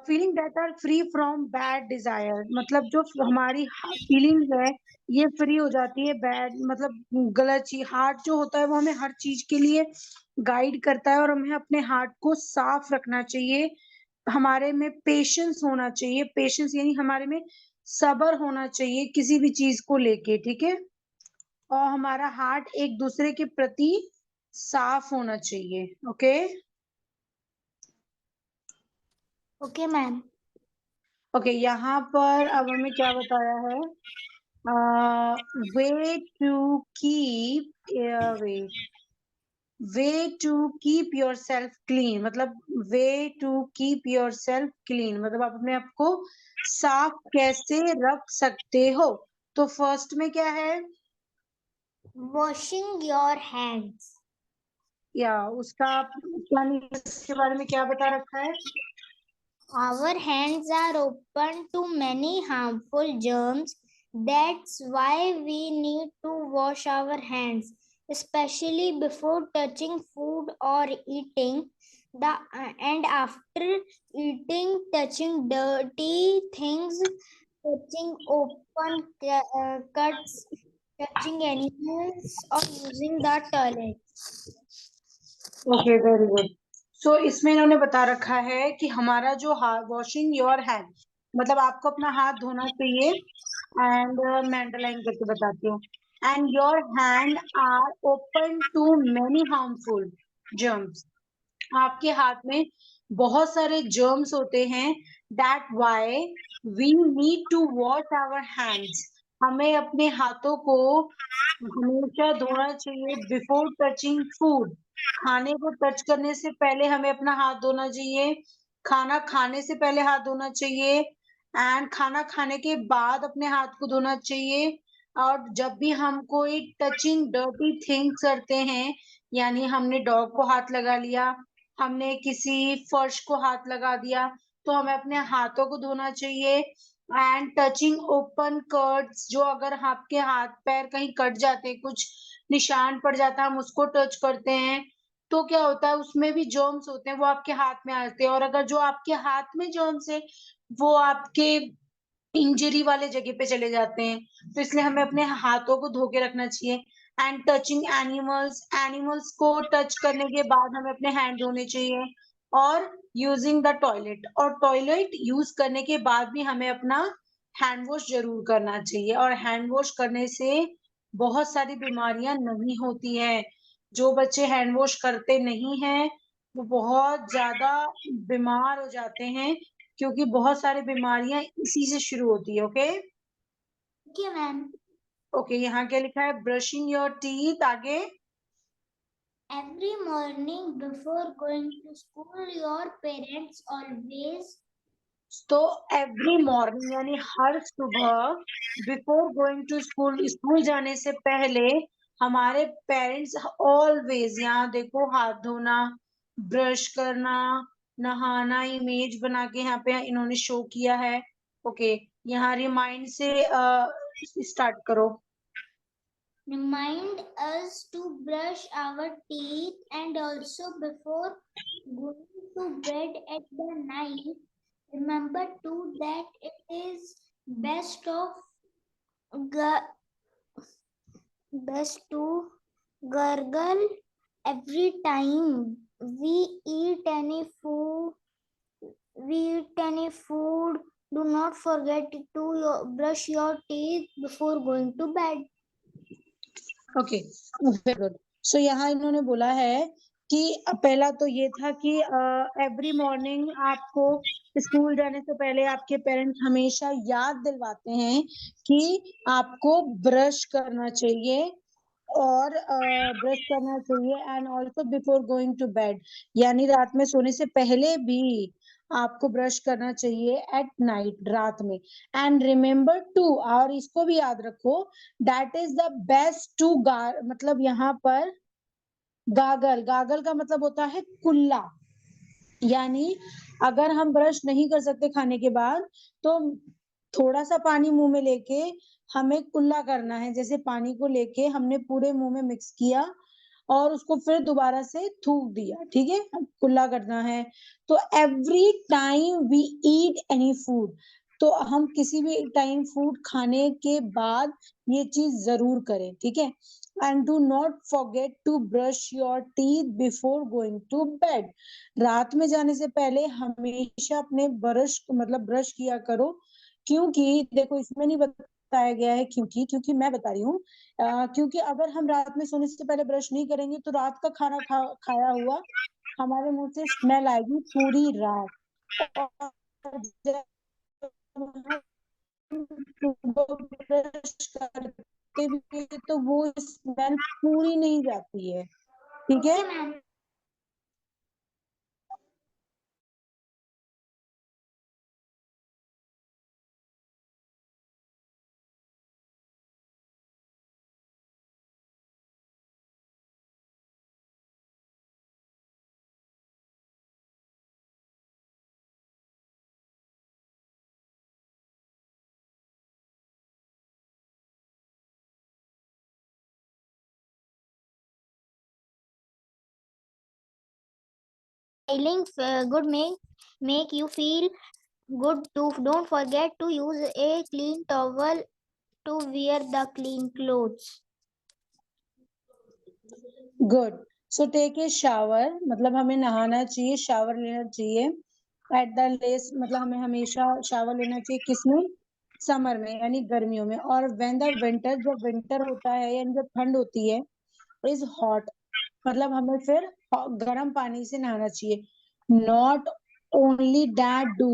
feeling that are free from bad desire, मतलब जो हमारी फीलिंग्स है ये फ्री हो जाती है बैड, मतलब गलत चीज। हार्ट जो होता है वो हमें हर चीज के लिए गाइड करता है और हमें अपने हार्ट को साफ रखना चाहिए। हमारे में पेशेंस होना चाहिए, पेशेंस यानी हमारे में सब्र होना चाहिए किसी भी चीज को लेके, ठीक है? और हमारा हार्ट एक दूसरे के प्रति साफ होना चाहिए। ओके। Okay, ma'am. ओके, यहाँ पर अब हमें क्या बताया है? Way to keep way to keep yourself clean, मतलब way to keep yourself clean मतलब आप अपने आप को साफ कैसे रख सकते हो। तो फर्स्ट में क्या है? Washing your hands. या उसका यानी इसके बारे में क्या बता रखा है? Our hands are open to many harmful germs. That's why we need to wash our hands, especially before touching food or eating. And after eating, touching dirty things, touching open cuts, touching animals, or using the toilet. Okay, very good. So इसमें इन्होंने बता रखा है कि हमारा जो washing your hand, मतलब आपको अपना हाथ धोना चाहिए। एंड मैं अंडरलाइन करके बताती हूँ। And your hand are open to many harmful germs, आपके हाथ में बहुत सारे जर्म्स होते हैं। That why we need to wash our hands, हमें अपने हाथों को हमेशा धोना चाहिए बिफोर टचिंग फूड, खाने को टच करने से पहले हमें अपना हाथ धोना चाहिए, खाना खाने से पहले हाथ धोना चाहिए, एंड खाना खाने के बाद अपने हाथ को धोना चाहिए, और जब भी हम कोई टचिंग डर्टी थिंग्स करते हैं, यानी हमने डॉग को हाथ लगा लिया, हमने किसी फर्श को हाथ लगा दिया, तो हमें अपने हाथों को धोना चाहिए। एंड टचिंग ओपन कट्स, जो अगर आपके हाथ पैर कहीं कट जाते हैं, कुछ निशान पड़ जाता है, हम उसको टच करते हैं, तो क्या होता है उसमें भी जर्म्स होते हैं, वो आपके हाथ में आते हैं, और अगर जो आपके हाथ में जर्म्स है वो आपके इंजरी वाले जगह पे चले जाते हैं, तो इसलिए हमें अपने हाथों को धो के रखना चाहिए। एंड टचिंग एनिमल्स, एनिमल्स को टच करने के बाद हमें अपने हैंड धोने चाहिए। और यूजिंग द टॉयलेट, और टॉयलेट यूज करने के बाद भी हमें अपना हैंड वॉश जरूर करना चाहिए। और हैंड वॉश करने से बहुत सारी बीमारियां नहीं होती है। जो बच्चे हैंड वॉश करते नहीं हैं वो बहुत ज्यादा बीमार हो जाते हैं, क्योंकि बहुत सारी बीमारियां इसी से शुरू होती है। Okay okay ma'am. ओके, यहाँ क्या लिखा है? Brushing your teeth. आगे Every morning before going to school, your parents always तो एवरी मॉर्निंग यानी हर सुबह, before going to school, school जाने से पहले हमारे पेरेंट्स ऑलवेज, यहाँ देखो, हाथ धोना, ब्रश करना, नहाना, इमेज बना के यहाँ पे इन्होंने शो किया है। ओके, यहाँ रिमाइंड से स्टार्ट करो। remind us to brush our teeth, and also before going to bed at the night, remember too that it is best to gargle every time we eat any food. Do not forget to brush your teeth before going to bed. Okay, very good. So यहाँ इन्होंने बोला है कि पहला तो ये था कि एवरी मॉर्निंग आपको स्कूल जाने से पहले आपके पेरेंट्स हमेशा याद दिलवाते हैं कि आपको ब्रश करना चाहिए, और ब्रश करना चाहिए, and also before going to bed, यानी रात में सोने से पहले भी आपको ब्रश करना चाहिए एट नाइट, रात में। एंड रिमेम्बर टू, और इसको भी याद रखो, that is the best to मतलब यहाँ पर गागल, गागल का मतलब होता है कुल्ला, यानी अगर हम ब्रश नहीं कर सकते खाने के बाद, तो थोड़ा सा पानी मुंह में लेके हमें कुल्ला करना है। जैसे पानी को लेके हमने पूरे मुंह में मिक्स किया और उसको फिर दोबारा से थूक दिया, ठीक है, कुल्ला करना है। तो every time we eat any food, तो हम किसी भी टाइम फूड खाने के बाद ये चीज जरूर करें, ठीक है। And do not forget to brush your teeth before going to bed, रात में जाने से पहले हमेशा अपने ब्रश किया करो। क्योंकि देखो, इसमें नहीं बताया गया है क्योंकि मैं बता रही हूँ, क्योंकि अगर हम रात में सोने से पहले ब्रश नहीं करेंगे तो रात का खाना खाया हुआ हमारे मुंह से स्मेल आएगी पूरी रात। और जब हम सुबह ब्रश करते भी हैं, तो वो स्मेल पूरी नहीं जाती है, ठीक है। Okay, ma'am. Smiling good make you feel good too. Don't forget to use a clean towel to wear the clean clothes. Good. So take a shower, मतलब हमें नहाना चाहिए, शावर लेना चाहिए एट द लेस, मतलब हमें हमेशा शावर लेना चाहिए, किसमें? समर में, यानी गर्मियों में। और व्हेन द विंटर, जब विंटर होता है यानी जब ठंड होती है, इज हॉट, मतलब हमें फिर गर्म पानी से नहाना चाहिए। नॉट ओनली दैट डू,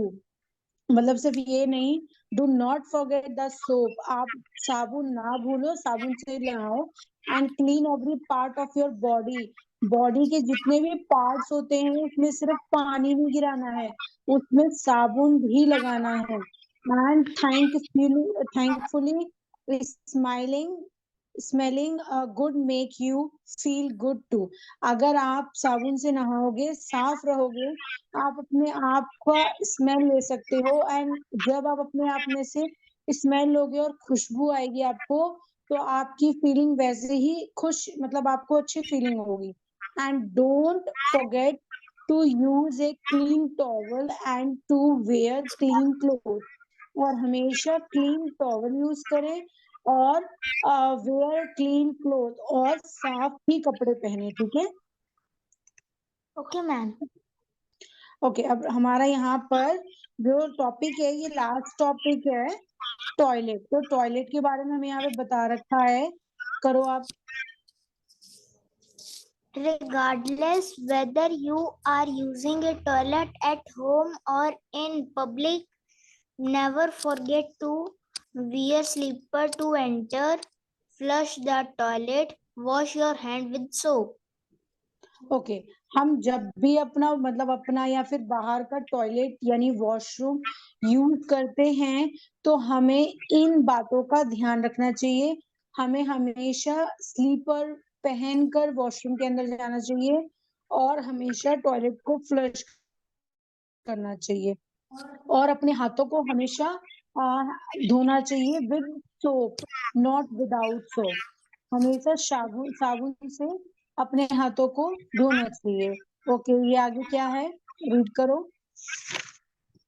मतलब सिर्फ ये नहीं, do not forget the soap, आप साबुन ना भूलो, साबुन से नहाओ। And clean every part of your body, body के जितने भी पार्ट्स होते हैं उसमें सिर्फ पानी नहीं गिराना है, उसमें साबुन भी लगाना है। And thankfully smiling smelling good make you feel good too. अगर आप साबुन से नहाओगे, साफ रहोगे, आप अपने आप का स्मेल ले सकते हो। एंड जब आप अपने आप में से स्मेल लोगे और खुशबू आएगी आपको, तो आपकी फीलिंग वैसे ही खुश, मतलब आपको अच्छी फीलिंग होगी। And don't forget to use a clean towel and to wear clean cloth. और हमेशा क्लीन टॉवल यूज करें और वेयर क्लीन क्लोथ, और साफ ही कपड़े पहने, ठीक है। Okay ma'am. ओके, अब हमारा यहाँ पर जो टॉपिक है, ये लास्ट टॉपिक है, टॉयलेट। तो टॉयलेट के बारे में हमें यहाँ पे बता रखा है, करो आप। Regardless whether you are using a toilet at home or in public, never forget to wear slipper to enter, flush the toilet, wash your hand with soap. Okay, हम जब भी अपना, मतलब अपना या फिर बाहर का टॉयलेट यानी वॉशरूम यूज करते हैं, तो हमें इन बातों का ध्यान रखना चाहिए। हमें हमेशा स्लीपर पहनकर वॉशरूम के अंदर जाना चाहिए, और हमेशा टॉयलेट को फ्लश करना चाहिए, और अपने हाथों को हमेशा धोना चाहिए with soap, not without soap. हमेशा साबुन साबुन से अपने हाथों को धोना चाहिए। ओके, ये आगे क्या है, रीड करो।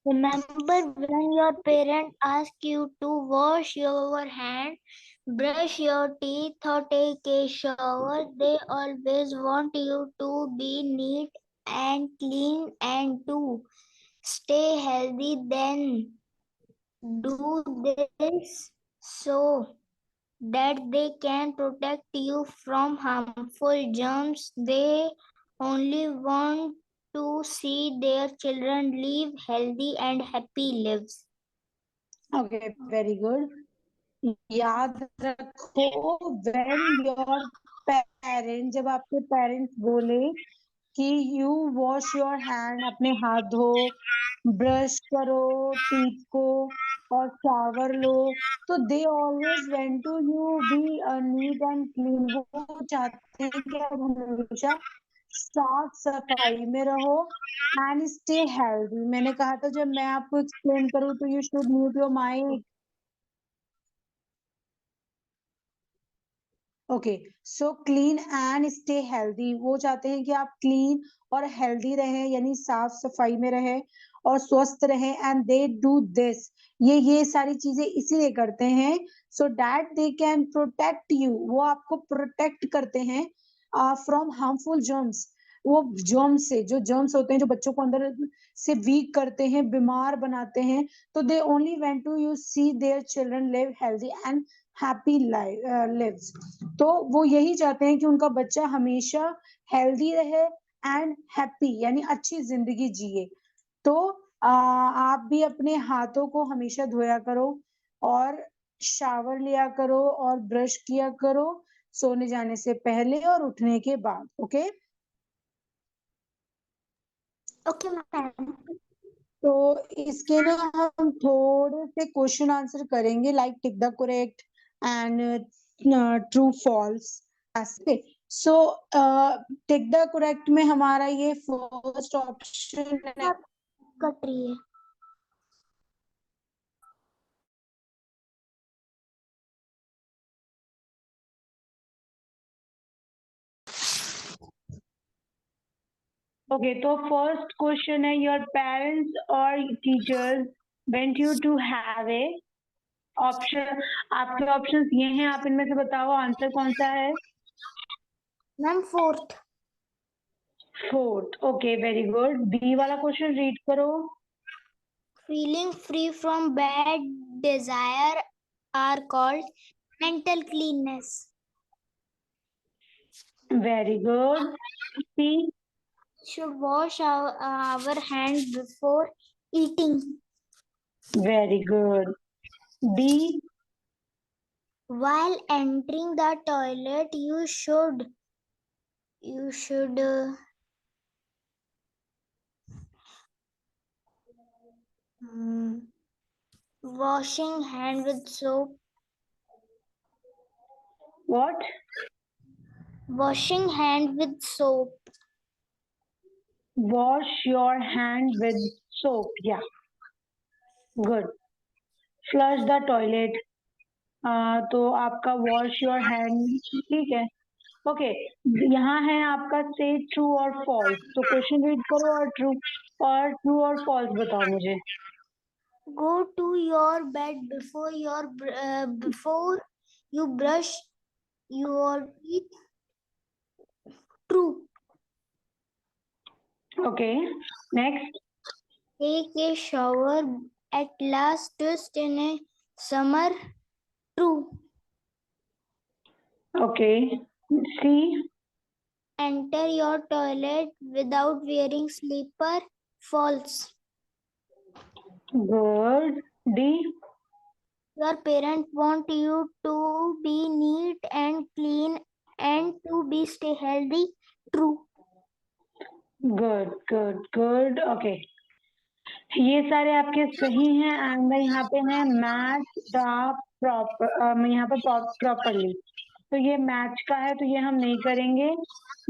Remember, when your parents ask you to wash your hand, brush your teeth, or take a shower, they always want you to be neat and clean and to stay healthy. Then do this so that they can protect you from harmful germs. They only want to see their children live healthy and happy lives. Okay, very good. याद रखो, when your parent, जब आपके parents बोले कि you wash your hand, अपने हाथ धो, brush करो टीथ को, और शावर लो, तो they always want to you be neat and clean. वो चाहते हैं कि आप हमेशा साफ सफाई में रहो एंड स्टे हेल्दी। मैंने कहा था जब मैं आपको एक्सप्लेन करूँ तो you should mute your mic. Okay, so clean and stay healthy, वो चाहते हैं कि आप क्लीन और हेल्दी रहें, यानी साफ सफाई में रहें और स्वस्थ रहें। एंड दे डू दिस, ये सारी चीजें इसीलिए करते हैं, so that they can protect you, वो आपको प्रोटेक्ट करते हैं फ्रॉम हार्मफुल जर्म्स। वो जर्म्स से, जो जर्म्स होते हैं जो बच्चों को अंदर से वीक करते हैं, बीमार बनाते हैं, तो they only want to you see their children live healthy and happy lives. तो वो यही चाहते हैं कि उनका बच्चा हमेशा हेल्दी रहे एंड हैप्पी, यानी अच्छी जिंदगी जिए। तो आप भी अपने हाथों को हमेशा धोया करो, और शावर लिया करो, और ब्रश किया करो सोने जाने से पहले और उठने के बाद। Okay, Okay, ma'am. तो इसके ना हम थोड़े से क्वेश्चन आंसर करेंगे, like tick the correct and true false ऐसे। सो टिक द करेक्ट में हमारा ये फर्स्ट ऑप्शन है। कट रही है। ओके, तो फर्स्ट क्वेश्चन है, योर पेरेंट्स और teachers went you to have a option. आपके ऑप्शंस ये हैं, आप इनमें से बताओ आंसर कौन सा है। Ma'am fourth. Fourth, okay, very good. B वाला क्वेश्चन रीड करो। Feeling free from bad desire are called mental cleanness. Very good. C, Should wash our hands before eating. very good. D, While entering the toilet, you should washing hand with soap. What? Washing hand with soap. Wash your hand with soap. Yeah, good. Flush the toilet. तो आपका wash your hand ठीक है. Okay, यहाँ है आपका से true और false. तो क्वेश्चन रीड करो और ट्रू और फॉल्स बताओ मुझे. Go to your bed before you brush your teeth. True. Okay, next. Take a shower at last just in a summer. True. Okay, C. Enter your toilet without wearing slipper. False. Good. D. Your parents want you to be neat and clean and to be stay healthy. True. Good good good. Okay, ये सारे आपके सही हैं. And यहाँ पे है match the proper. यहाँ पे प्रॉपरली. तो ये मैच का है, तो ये हम नहीं करेंगे.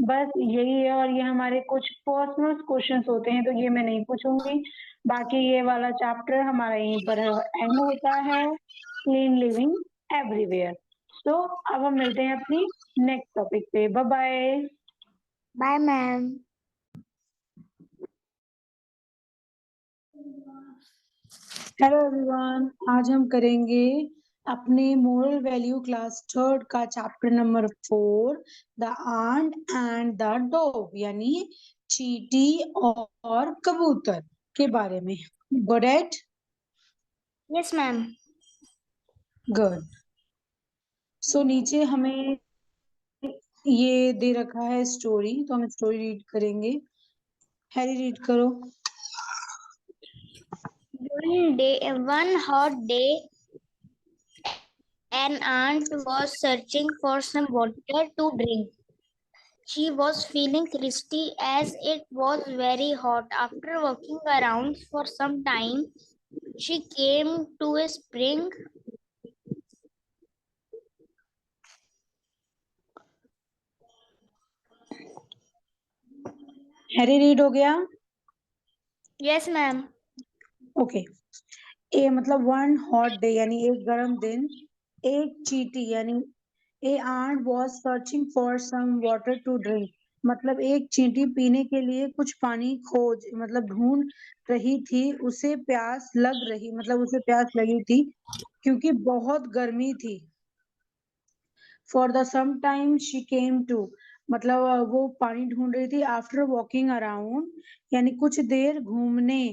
बस यही है. और ये हमारे कुछ पर्सनल क्वेश्चंस होते हैं, तो ये मैं नहीं पूछूंगी. बाकी ये वाला चैप्टर हमारा यहीं पर एंड होता है. Clean living everywhere. तो अब हम मिलते हैं अपनी नेक्स्ट टॉपिक पे. Bye bye. Bye, ma'am. Hello everyone. आज हम करेंगे अपने मोरल वैल्यू क्लास थर्ड का chapter number 4, the ant and the dove, यानी चींटी और कबूतर के बारे में. Good at. Yes, ma'am. Good. So नीचे हमें ये दे रखा है स्टोरी, तो हम स्टोरी रीड करेंगे. हैरी रीड करो. One hot day, an ant was searching for some water to drink. She was feeling thirsty as it was very hot. After walking around for some time, she came to a spring. Harry read हो गया. Yes, ma'am. Okay. ए मतलब one hot day यानी एक गर्म दिन. एक चींटी यानी a ant was searching for some water to drink. मतलब एक चींटी पीने के लिए कुछ पानी खोज मतलब ढूंढ रही थी. उसे प्यास लगी थी क्योंकि बहुत गर्मी थी. For the some time she came to मतलब वो पानी ढूंढ रही थी. आफ्टर वॉकिंग अराउंड यानी कुछ देर घूमने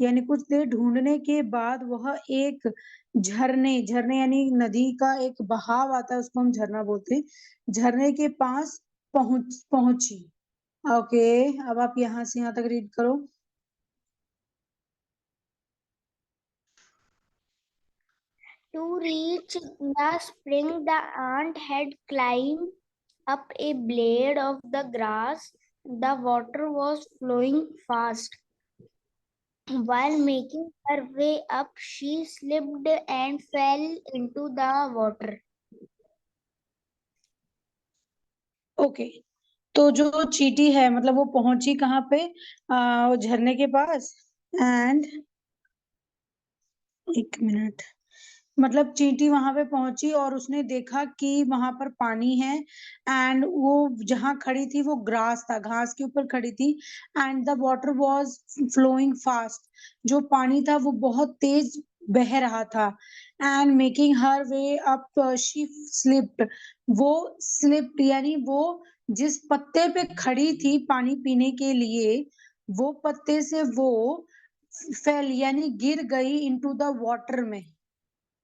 यानी कुछ देर ढूंढने के बाद वह एक झरने यानी नदी का एक बहाव आता है, उसको हम झरना बोलते हैं. झरने के पास पहुंची. ओके, अब आप यहाँ से यहाँ तक रीड करो. To reach the spring, the ant had climbed up a blade of the grass. The water was flowing fast. While making her way up, she slipped and fell into the water. Okay, तो जो चींटी है मतलब वो पहुंची कहाँ पे, वो झरने के पास. एंड एक मिनट, मतलब चींटी वहां पे पहुंची और उसने देखा कि वहां पर पानी है. एंड वो जहां खड़ी थी वो ग्रास था, घास के ऊपर खड़ी थी. And the water was flowing fast. जो पानी था वो बहुत तेज बह रहा था. And making her way up she slipped. वो स्लिप्ड यानी वो जिस पत्ते पे खड़ी थी पानी पीने के लिए, वो पत्ते से वो फेल यानी गिर गई इनटू द वाटर में.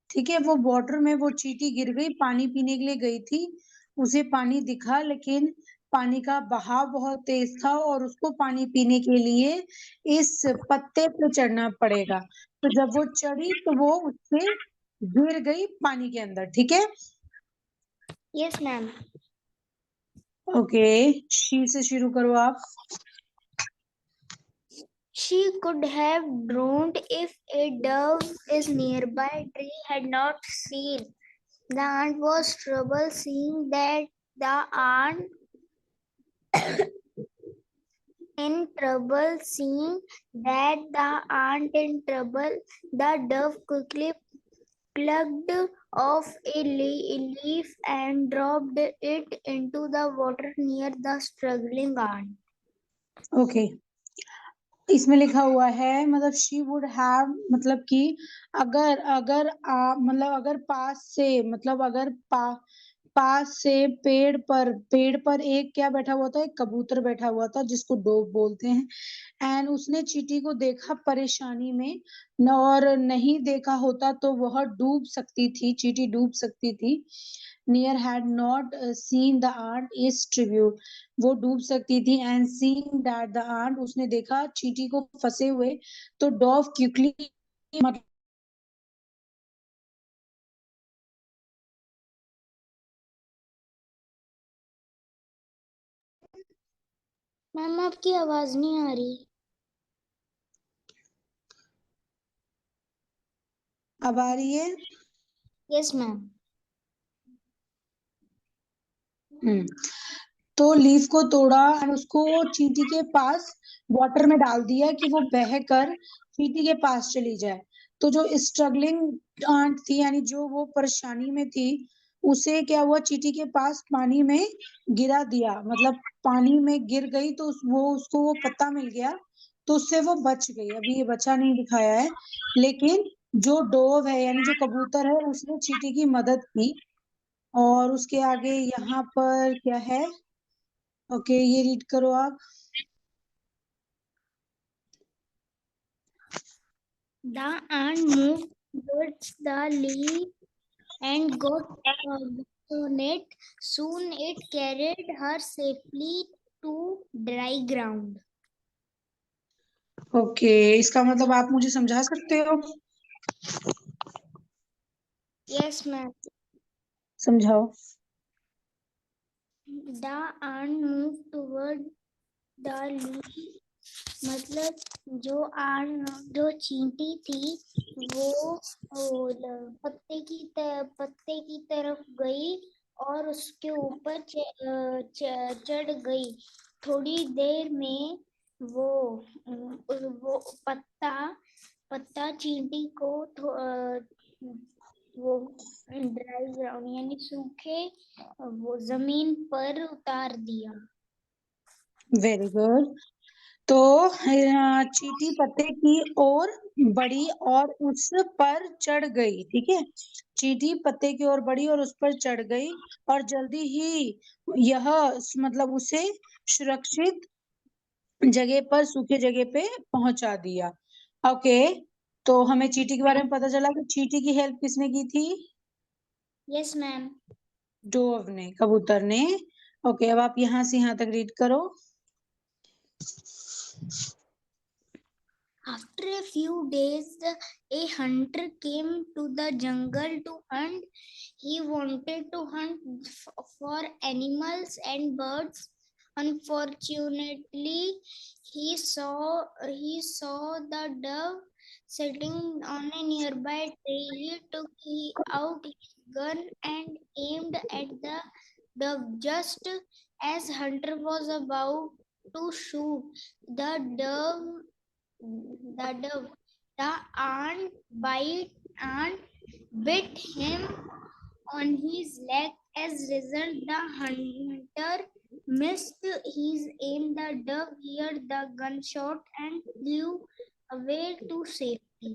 ठीक है, वो वाटर में वो चींटी गिर गई. पानी पीने के लिए गई थी, उसे पानी दिखा, लेकिन पानी का बहाव बहुत तेज था और उसको पानी पीने के लिए इस पत्ते पे चढ़ना पड़ेगा. तो जब वो चढ़ी तो वो उससे गिर गई पानी के अंदर. ठीक है. Yes, ma'am. ओके, शी से शुरू करो आप. She could have drowned if a dove is nearby tree had not seen The ant was trouble seeing that the ant in trouble. Seeing that the ant in trouble, the dove quickly plucked off a leaf and dropped it into the water near the struggling ant. Okay, इसमें लिखा हुआ है मतलब she would have, मतलब कि अगर अगर मतलब अगर पास से, मतलब अगर पास से पेड़ पर एक क्या बैठा हुआ था, एक कबूतर बैठा हुआ था जिसको डोव बोलते हैं। एंड उसने चींटी को देखा परेशानी में, और नहीं देखा होता तो वह डूब सकती थी, चींटी डूब सकती थी। Near had not seen the ant is tribute, वो डूब सकती थी। And seeing that the ant, उसने देखा चींटी को फंसे हुए, तो डॉव क्विकली, मतलब मैम आपकी आवाज नहीं आ रही। अब आ रही है? Yes ma'am. तो लीफ को तोड़ा और उसको चींटी के पास वाटर में डाल दिया कि वो बहकर चींटी के पास चली जाए। तो जो स्ट्रगलिंग आंट थी, यानी जो वो परेशानी में थी, उसे क्या हुआ, चींटी के पास पानी में गिरा दिया, मतलब पानी में गिर गई तो उसको वो पत्ता मिल गया, तो उससे वो बच गई। अभी ये बचा नहीं दिखाया है, लेकिन जो डोव है यानी जो कबूतर है उसने चींटी की मदद की। और उसके आगे यहाँ पर क्या है, ओके ये रीड करो आप। The ant moved towards the leaf and got on it. Soon it carried her safely to dry ground. Okay, इसका मतलब आप मुझे समझा सकते हो? Yes ma'am. समझाओ। The ant moved toward the leaf. मतलब जो चींटी थी वो पत्ते की तरफ गई और उसके ऊपर चढ़ गई। थोड़ी देर में वो पत्ता चींटी को वो ड्राई ग्राउंड यानी सूखे वो जमीन पर उतार दिया। Very good. तो चींटी पत्ते की ओर बढ़ी और उस पर चढ़ गई, ठीक है। चींटी पत्ते की ओर बढ़ी और उस पर चढ़ गई, और जल्दी ही यह मतलब उसे सुरक्षित जगह पर, सूखे जगह पे पहुंचा दिया। ओके, तो हमें चींटी के बारे में पता चला कि चींटी की हेल्प किसने की थी? Yes ma'am. डोव ने, कबूतर ने। ओके, अब आप यहाँ से यहाँ तक रीड करो। After a few days, a hunter came to the jungle to hunt. He wanted to hunt for animals and birds. Unfortunately, he saw the dove sitting on a nearby tree. He took out his gun and aimed at the dove. Just as hunter was about to shoot, the dove the ant bit him on his leg. As result, the hunter missed his aim. The dove heard the gunshot and flew away to safety.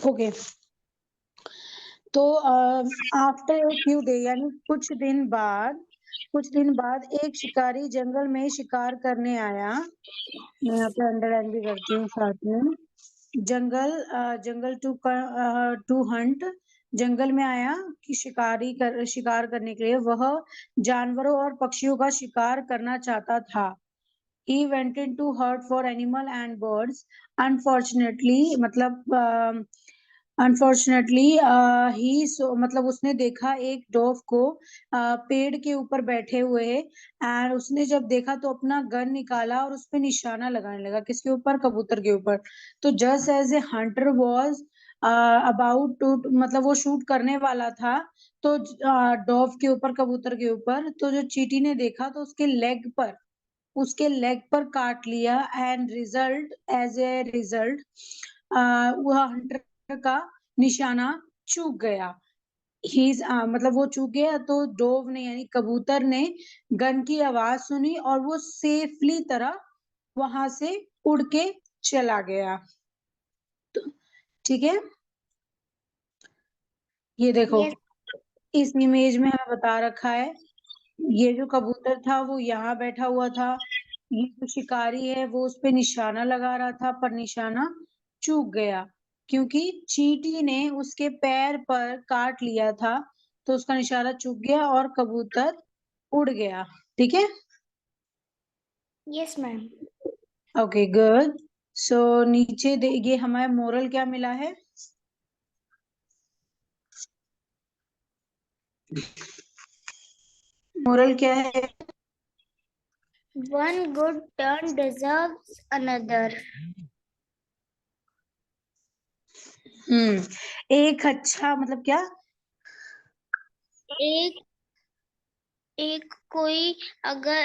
Okay, तो after a few day, यानी कुछ दिन बाद एक शिकारी जंगल में शिकार करने आया। मैं यहाँ पे अंडरलाइन भी करती हूँ साथ में। जंगल टू हंट, जंगल में आया कि शिकार करने के लिए। वह जानवरों और पक्षियों का शिकार करना चाहता था। He wanted to hunt for animal and birds. Unfortunately, मतलब अनफॉर्चुनेटली ही मतलब उसने देखा एक डॉव को पेड़ के ऊपर बैठे हुए, एंड उसने जब देखा तो अपना गन निकाला और उस पे निशाना लगाने लगा। किसके ऊपर? कबूतर के ऊपर। तो just as a hunter was about to, मतलब वो शूट करने वाला था, तो डॉव के ऊपर, कबूतर के ऊपर, तो जो चींटी ने देखा तो उसके लेग पर काट लिया, and result as a result वह हंटर का निशाना चूक गया। मतलब वो चूक गया, तो डोव ने यानी कबूतर ने गन की आवाज सुनी और वो सेफली तरह वहां से उड़ के चला गया। तो ठीक है, ये देखो Yes. इस इमेज में हमें बता रखा है, ये जो कबूतर था वो यहाँ बैठा हुआ था, ये जो शिकारी है वो उस पे निशाना लगा रहा था, पर निशाना चूक गया क्योंकि चींटी ने उसके पैर पर काट लिया था, तो उसका निशाना चूक गया और कबूतर उड़ गया। ठीक है, Yes, ma'am. Okay good. So नीचे ये हमारा मोरल क्या मिला है? मोरल क्या है? One good turn deserves another. एक अच्छा मतलब क्या? एक एक कोई अगर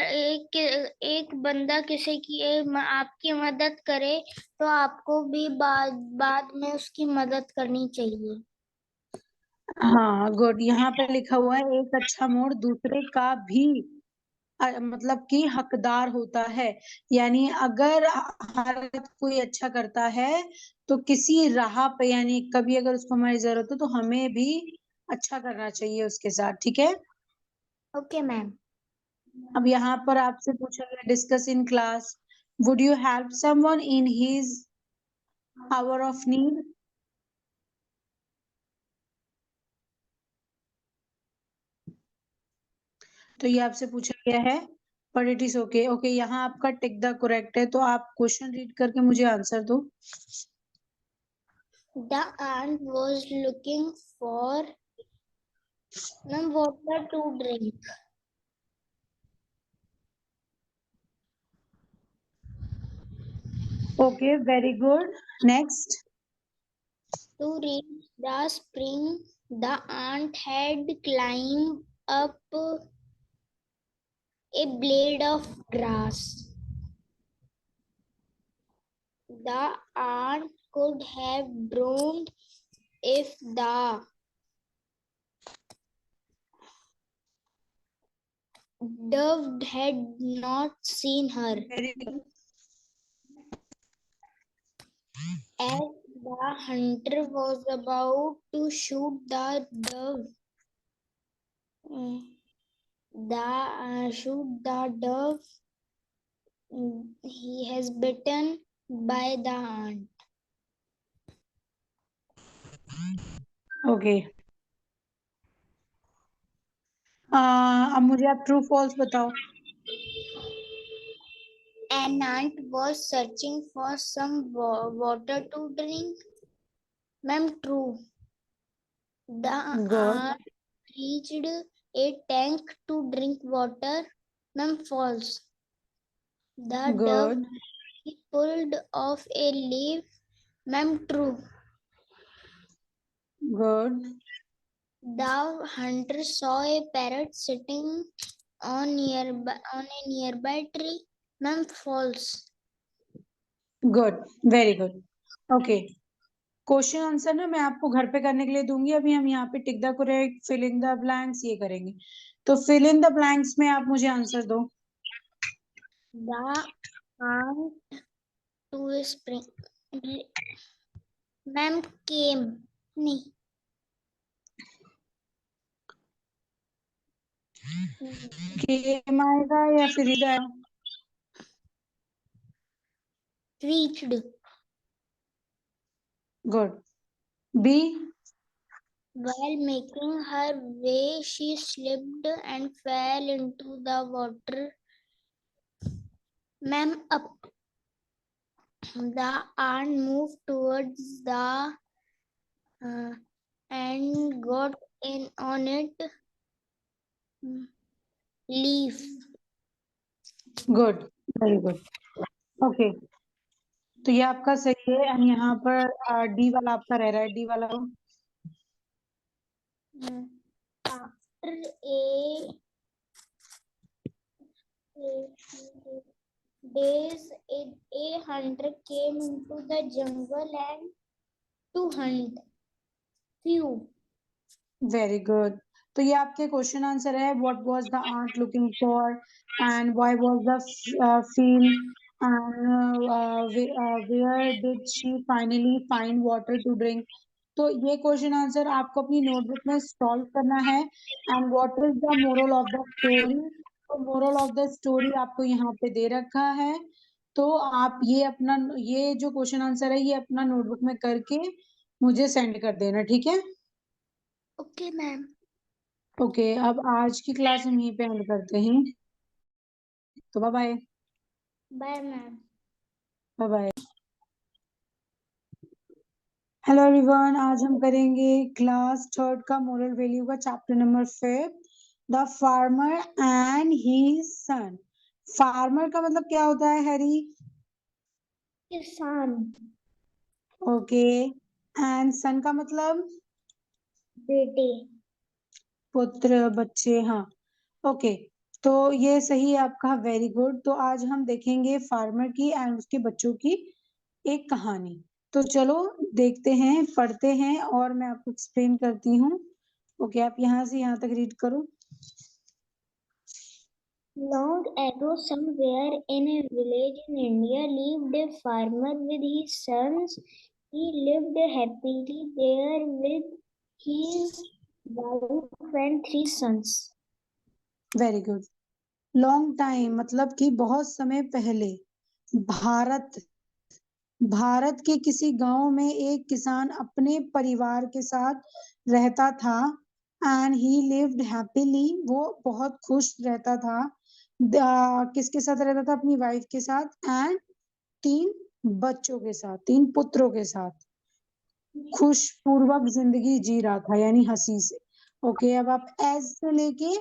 एक बंदा किसी की आपकी मदद करे तो आपको भी बाद में उसकी मदद करनी चाहिए। हाँ गुड, यहाँ पे लिखा हुआ है एक अच्छा मोड़ दूसरे का भी मतलब कि हकदार होता है। यानी अगर हमारा कोई अच्छा करता है तो किसी राह पे, यानी कभी अगर उसको हमारी जरूरत हो तो हमें भी अच्छा करना चाहिए उसके साथ। ठीक है, ओके मैम। अब यहाँ पर आपसे पूछा गया discuss in class, would you help someone in his hour of need? तो ये आपसे पूछा गया है, but it is okay. Okay, यहाँ आपका टिक द करेक्ट है, तो आप क्वेश्चन रीड करके मुझे आंसर दो। The ant was looking for water to drink. Okay, very good. Next. To reach the spring, the ant had climbed up a blade of grass. The ant could have drowned if the dove had not seen her. Very good. As the hunter was about to shoot the dove, he has bitten by the ant. Okay, अब मुझे आप true false बताओ। An ant was searching for some water to drink. Ma'am, true. The good ant reached a tank to drink water. Ma'am, false. The dove good pulled off a leaf. Ma'am, true. Good The hunter saw a parrot sitting on a nearby tree. Ma'am, false. Good, very good. Okay, question answer ना मैं आपको घर पे करने के लिए दूंगी, अभी हम यहाँ पे tick the correct, fill in the blanks ये करेंगे। तो फिल इन द ब्लैंक्स में आप मुझे आंसर दो। The ant to a spring. Ma'am, came. नहीं. केम आएगा या फिर इधर? Reached. Good. B? While making her way, she slipped and fell into the water. Ma'am, up. The ant moved towards the and got in on it leaf. Good, very good. Okay, तो ये आपका सही है। And यहाँ पर D वाला आपका रह रहा है, डी वाला। After days, a hunter came into the jungle and to hunt. Few. Very good. तो ये आपके क्वेश्चन आंसर है। What was the ant looking for and why was the feel and where did she finally find water to drink. तो ये question answer आपको अपनी notebook में solve करना है। And what is the moral of the story. तो moral of the story आपको यहाँ पे दे रखा है। तो आप ये अपना ये जो क्वेश्चन आंसर है ये अपना नोटबुक में करके मुझे सेंड कर देना, ठीक है। Okay, ma'am. ओके, अब आज की क्लास हम यहीं पे एंड करते हैं। तो bye bye. Bye, ma'am. Bye bye. Hello everyone, आज हम करेंगे क्लास थर्ड का मोरल वैल्यू का chapter number 5, the farmer and his son. Farmer का मतलब क्या होता है हैरी? किसान। ओके, एंड सन का मतलब बेटे। पुत्र, बच्चे। हाँ, ओके, तो ये सही है आपका, वेरी गुड। तो आज हम देखेंगे फार्मर की एंड उसके बच्चों की एक कहानी। तो चलो देखते हैं, पढ़ते हैं और मैं आपको एक्सप्लेन करती हूँ। ओके, आप यहाँ से यहाँ तक रीड करो। Long ago, somewhere in a village in India, lived a farmer with his sons. He lived happily there with his wife and 3 sons. Very good. Long time मतलब कि बहुत समय पहले भारत के किसी गांव में एक किसान अपने परिवार के साथ रहता था। एंड ही लिव्ड हैप्पीली, वो बहुत खुश रहता था। किसके साथ रहता था? अपनी वाइफ के साथ एंड 3 बच्चों के साथ, 3 पुत्रों के साथ खुश पूर्वक जिंदगी जी रहा था, यानी हंसी से। ओके, अब आप एज से लेके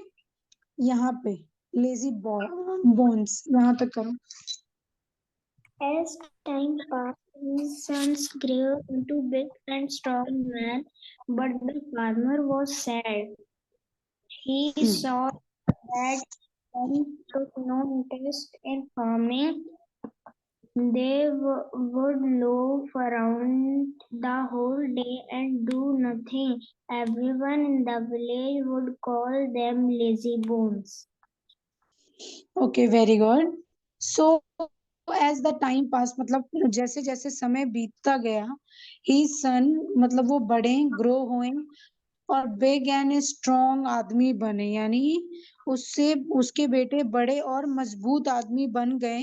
यहाँ पे लेजी बोन्स यहाँ तक करो। As time passed, his sons grew into big and strong men, but the farmer was sad. He saw that sons took no interest in farming. They would loaf around the whole day and do nothing. Everyone in the village would call them lazy bones. Okay, very good. So as the time pass मतलब जैसे जैसे समय बीतता गया, ही सन मतलब वो बड़े, grow हुए और बिग एंड स्ट्रॉन्ग आदमी बने, यानी उससे उसके बेटे बड़े और मजबूत आदमी बन गए।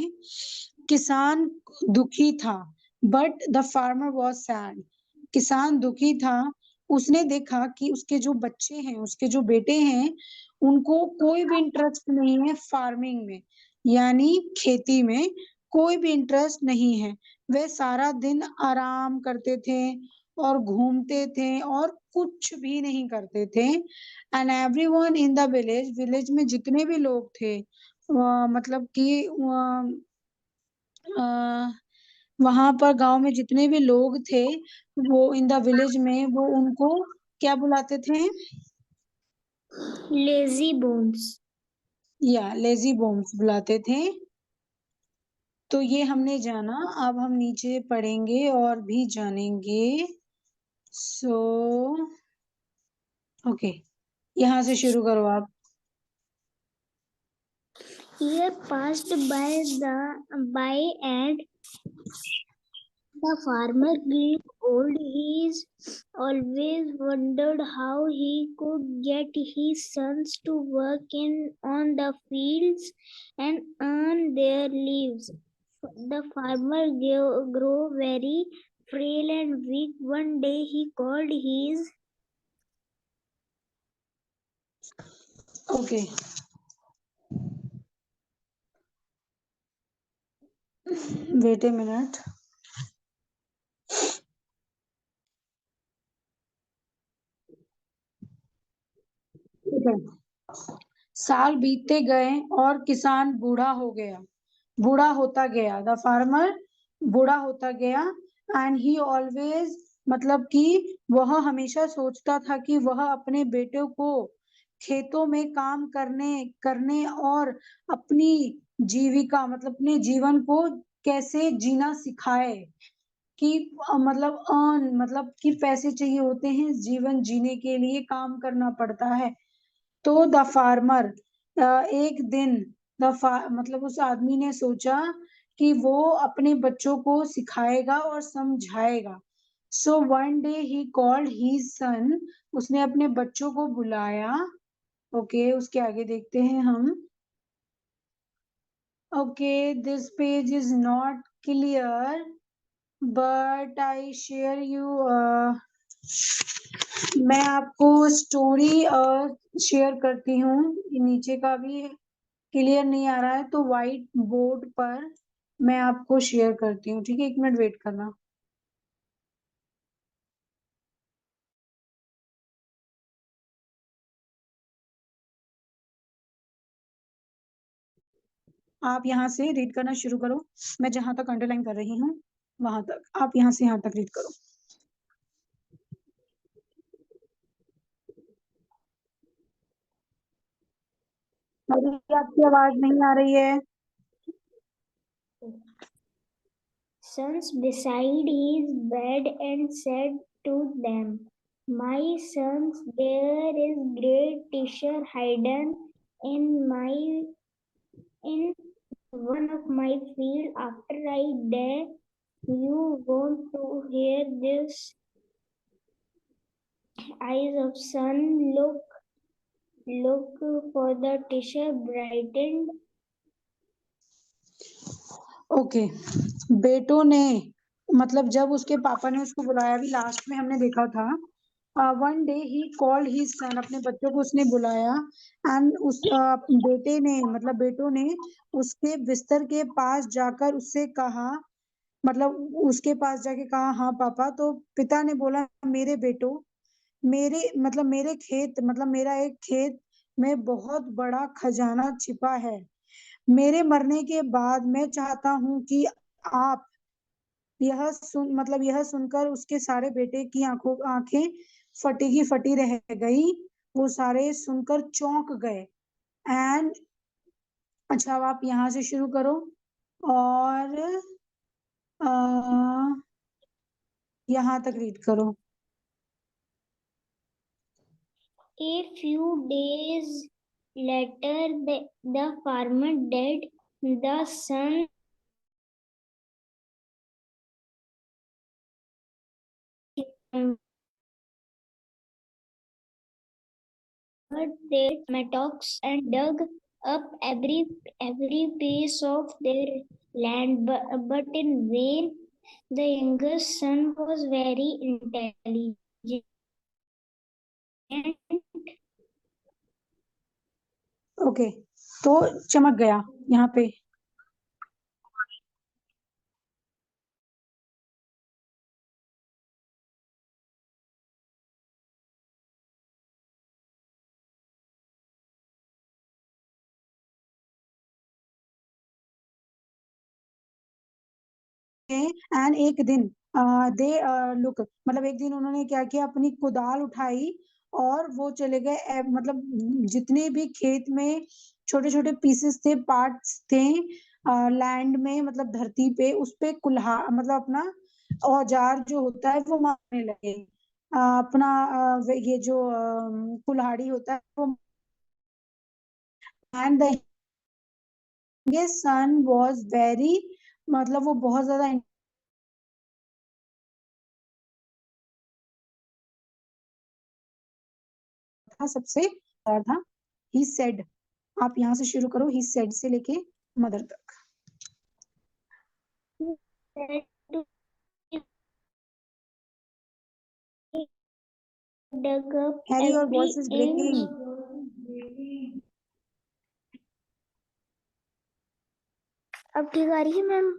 किसान दुखी था, but the farmer was sad. किसान दुखी था। उसने देखा कि उसके जो बच्चे हैं, उसके जो बेटे हैं, उनको कोई भी इंटरेस्ट नहीं है फार्मिंग में, यानी खेती में कोई भी इंटरेस्ट नहीं है। वे सारा दिन आराम करते थे और घूमते थे और कुछ भी नहीं करते थे। And everyone in the village में जितने भी लोग थे, मतलब कि वहां पर गांव में जितने भी लोग थे, वो इन द विलेज में वो उनको क्या बुलाते थे? Lazy bones. या लेजी बोम्स बुलाते थे। तो ये हमने जाना। अब हम नीचे पढ़ेंगे और भी जानेंगे। सो ओके, यहाँ से शुरू करो आप। Year passed by and the farmer grew old. He always wondered how he could get his sons to work on the fields and earn their lives. The farmer grew very frail and weak. One day he called his okay, wait a minute. साल बीतते गए और किसान बूढ़ा होता गया। The farmer बूढ़ा होता गया एंड ही ऑलवेज, मतलब कि वह हमेशा सोचता था कि वह अपने बेटे को खेतों में काम करने करने और अपनी जीविका, मतलब अपने जीवन को कैसे जीना सिखाए। कि मतलब अर्न, मतलब कि पैसे चाहिए होते हैं जीवन जीने के लिए, काम करना पड़ता है। तो द फार्मर, एक दिन मतलब उस आदमी ने सोचा कि वो अपने बच्चों को सिखाएगा और समझाएगा। So one day he called his son, उसने अपने बच्चों को बुलाया। ओके, उसके आगे देखते हैं हम। Okay, this page is not clear but I share you, मैं आपको स्टोरी शेयर करती हूँ। नीचे का भी क्लियर नहीं आ रहा है तो व्हाइट बोर्ड पर मैं आपको शेयर करती हूँ, ठीक है? 1 मिनट वेट करना। आप यहाँ से रीड करना शुरू करो, मैं जहां तक अंडरलाइन कर रही हूँ वहां तक, आप यहाँ से यहाँ तक रीड करो। मेरी आपकी आवाज नहीं आ रही है। Sons beside his bed and said to them, "My sons, there is great treasure hidden in one of my field. After I die, you want to hear this?" Eyes of son look for the treasure brightened. Okay, बेटों ने, मतलब जब उसके पापा ने उसको बुलाया, भी लास्ट में हमने देखा था, one day he called his सन, अपने बच्चों को उसने बुलाया एंड उस बेटे ने, मतलब बेटों ने उसके बिस्तर के पास जाकर उससे कहा, मतलब उसके पास जाके कहा, हाँ पापा। तो पिता ने बोला, मेरे बेटो, मेरे मतलब मेरे खेत, मतलब मेरा एक खेत में बहुत बड़ा खजाना छिपा है। मेरे मरने के बाद मैं चाहता हूँ कि आप यह सुनकर उसके सारे बेटे की आंखें फटी की फटी रह गई। वो सारे सुनकर चौंक गए। एंड अच्छा, अब आप यहाँ से शुरू करो और यहाँ तक रीड करो। A few days later, the farmer died. The son their mattocks and dug up every piece of their land, but in vain. The youngest son was very intelligent. Okay, तो चमक गया यहाँ पे। एंड एक दिन they look, मतलब एक दिन उन्होंने क्या किया, अपनी कुदाल उठाई और वो चले गए, मतलब जितने भी खेत में छोटे छोटे पीसेस थे, पार्ट्स थे लैंड में, मतलब धरती पे, उस पे कुल्हा, मतलब अपना औजार जो होता है वो मारने लगे। अपना ये जो कुल्हाड़ी होता है वो। And the son was very, मतलब वो बहुत ज्यादा था, सबसे था। ही सेड, आप यहाँ से शुरू करो, ही सेड से लेके मदर तक। Dug up हैरी, your every voice is inch. Breaking. अब ठीक आ रही है ma'am?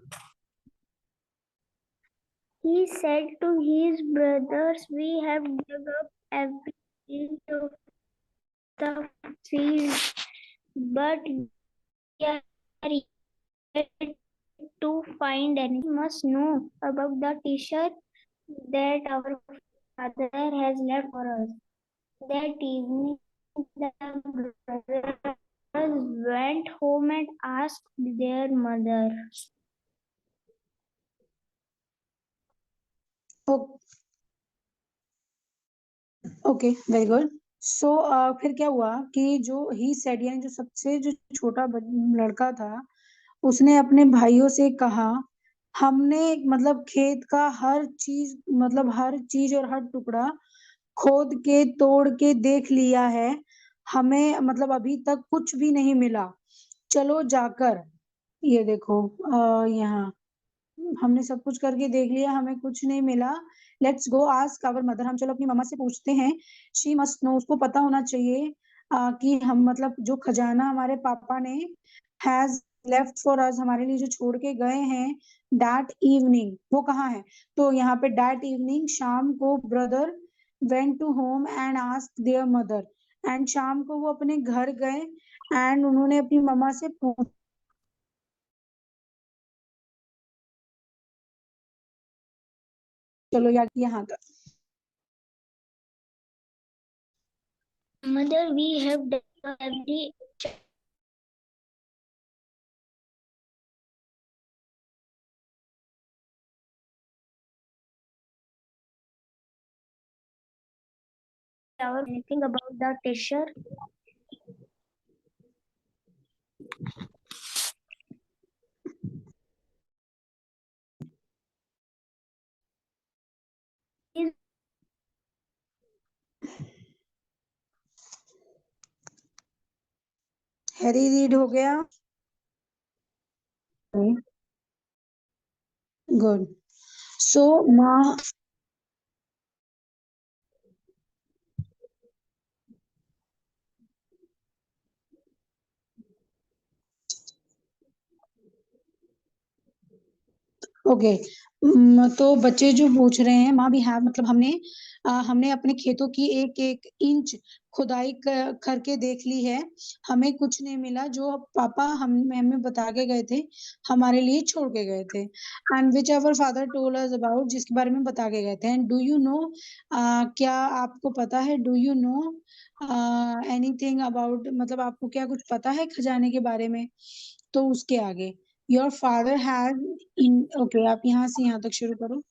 He said to his brothers, "We have dug up every inch of the fields, but we are yet to find any. We must know about the treasure that our Father has left for us. That evening, the brothers went home and asked their mother. Okay, very good. So फिर क्या हुआ कि जो he said यानी जो सबसे जो छोटा लड़का था, उसने अपने भाइयों से कहा, हमने मतलब खेत का हर चीज, मतलब हर चीज और हर टुकड़ा खोद के तोड़ के देख लिया है, हमें मतलब अभी तक कुछ भी नहीं मिला। चलो जाकर, ये देखो यहाँ हमने सब कुछ करके देख लिया, हमें कुछ नहीं मिला। Let's go ask our mother, हम चलो अपनी मम्मा से पूछते हैं। शी मस्ट नो, उसको पता होना चाहिए कि हम मतलब जो खजाना हमारे पापा ने हैज लेफ्ट फॉर अस, हमारे लिए जो छोड़ के गए हैं, दैट इवनिंग, वो कहाँ है। तो यहाँ पे दैट इवनिंग, शाम को brother went to home and ask their mother, and शाम को वो अपने घर गए एंड उन्होंने अपनी मम्मा से पूछा। चलो यार यहाँ तक। Mother, we have done every hour. Anything about the treasure? Harry read हो गया। गुड। सो माँ, ओके, तो बच्चे जो पूछ रहे हैं, माँ भी है मतलब हमने अपने खेतों की एक एक इंच खुदाई करके देख ली है, हमें कुछ नहीं मिला, जो पापा हमें बता के गए थे, हमारे लिए छोड़ के गए थे। And which ever father told us about, जिसके बारे में बता के गए थे। एंड डू यू नो, क्या आपको पता है, do you know anything about, मतलब आपको क्या कुछ पता है खजाने के बारे में। तो उसके आगे your father had in, okay आप यहाँ से यहाँ तक शुरू करो।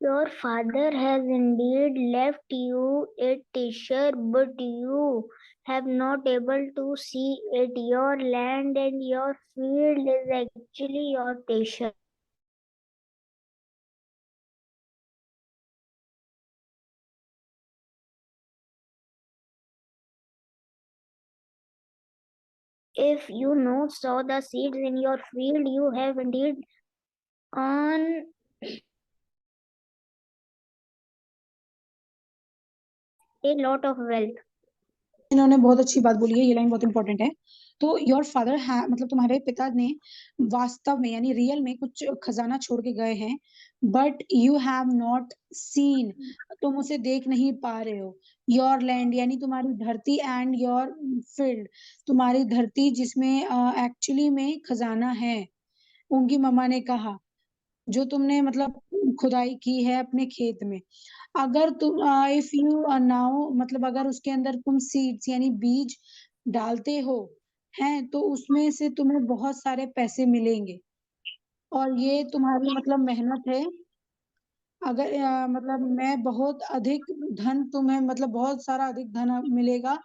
Your father has indeed left you a treasure, but you have not able to see it. Your land and your field is actually your treasure. If you not saw the seeds in your field, you have indeed on a lot of wealth. इन्होंने बहुत अच्छी बात बोली है, ये line बहुत important है। तो योर फादर है मतलब तुम्हारे पिता ने वास्तव में यानी रियल में कुछ खजाना छोड़ के गए हैं, but you have not seen, तुम उसे देख नहीं पा रहे हो। योर लैंड यानी तुम्हारी धरती, एंड योर फील्ड, तुम्हारी धरती जिसमें एक्चुअली में खजाना है। उनकी मम्मा ने कहा, जो तुमने मतलब खुदाई की है अपने खेत में, अगर तुम इफ यू नाउ मतलब अगर उसके अंदर तुम सीड्स यानी बीज डालते हो हैं, तो उसमें से तुम्हें बहुत सारे पैसे मिलेंगे, और ये तुम्हारी मतलब मेहनत है। अगर मतलब मैं बहुत अधिक धन तुम्हें मतलब बहुत सारा अधिक धन मिलेगा,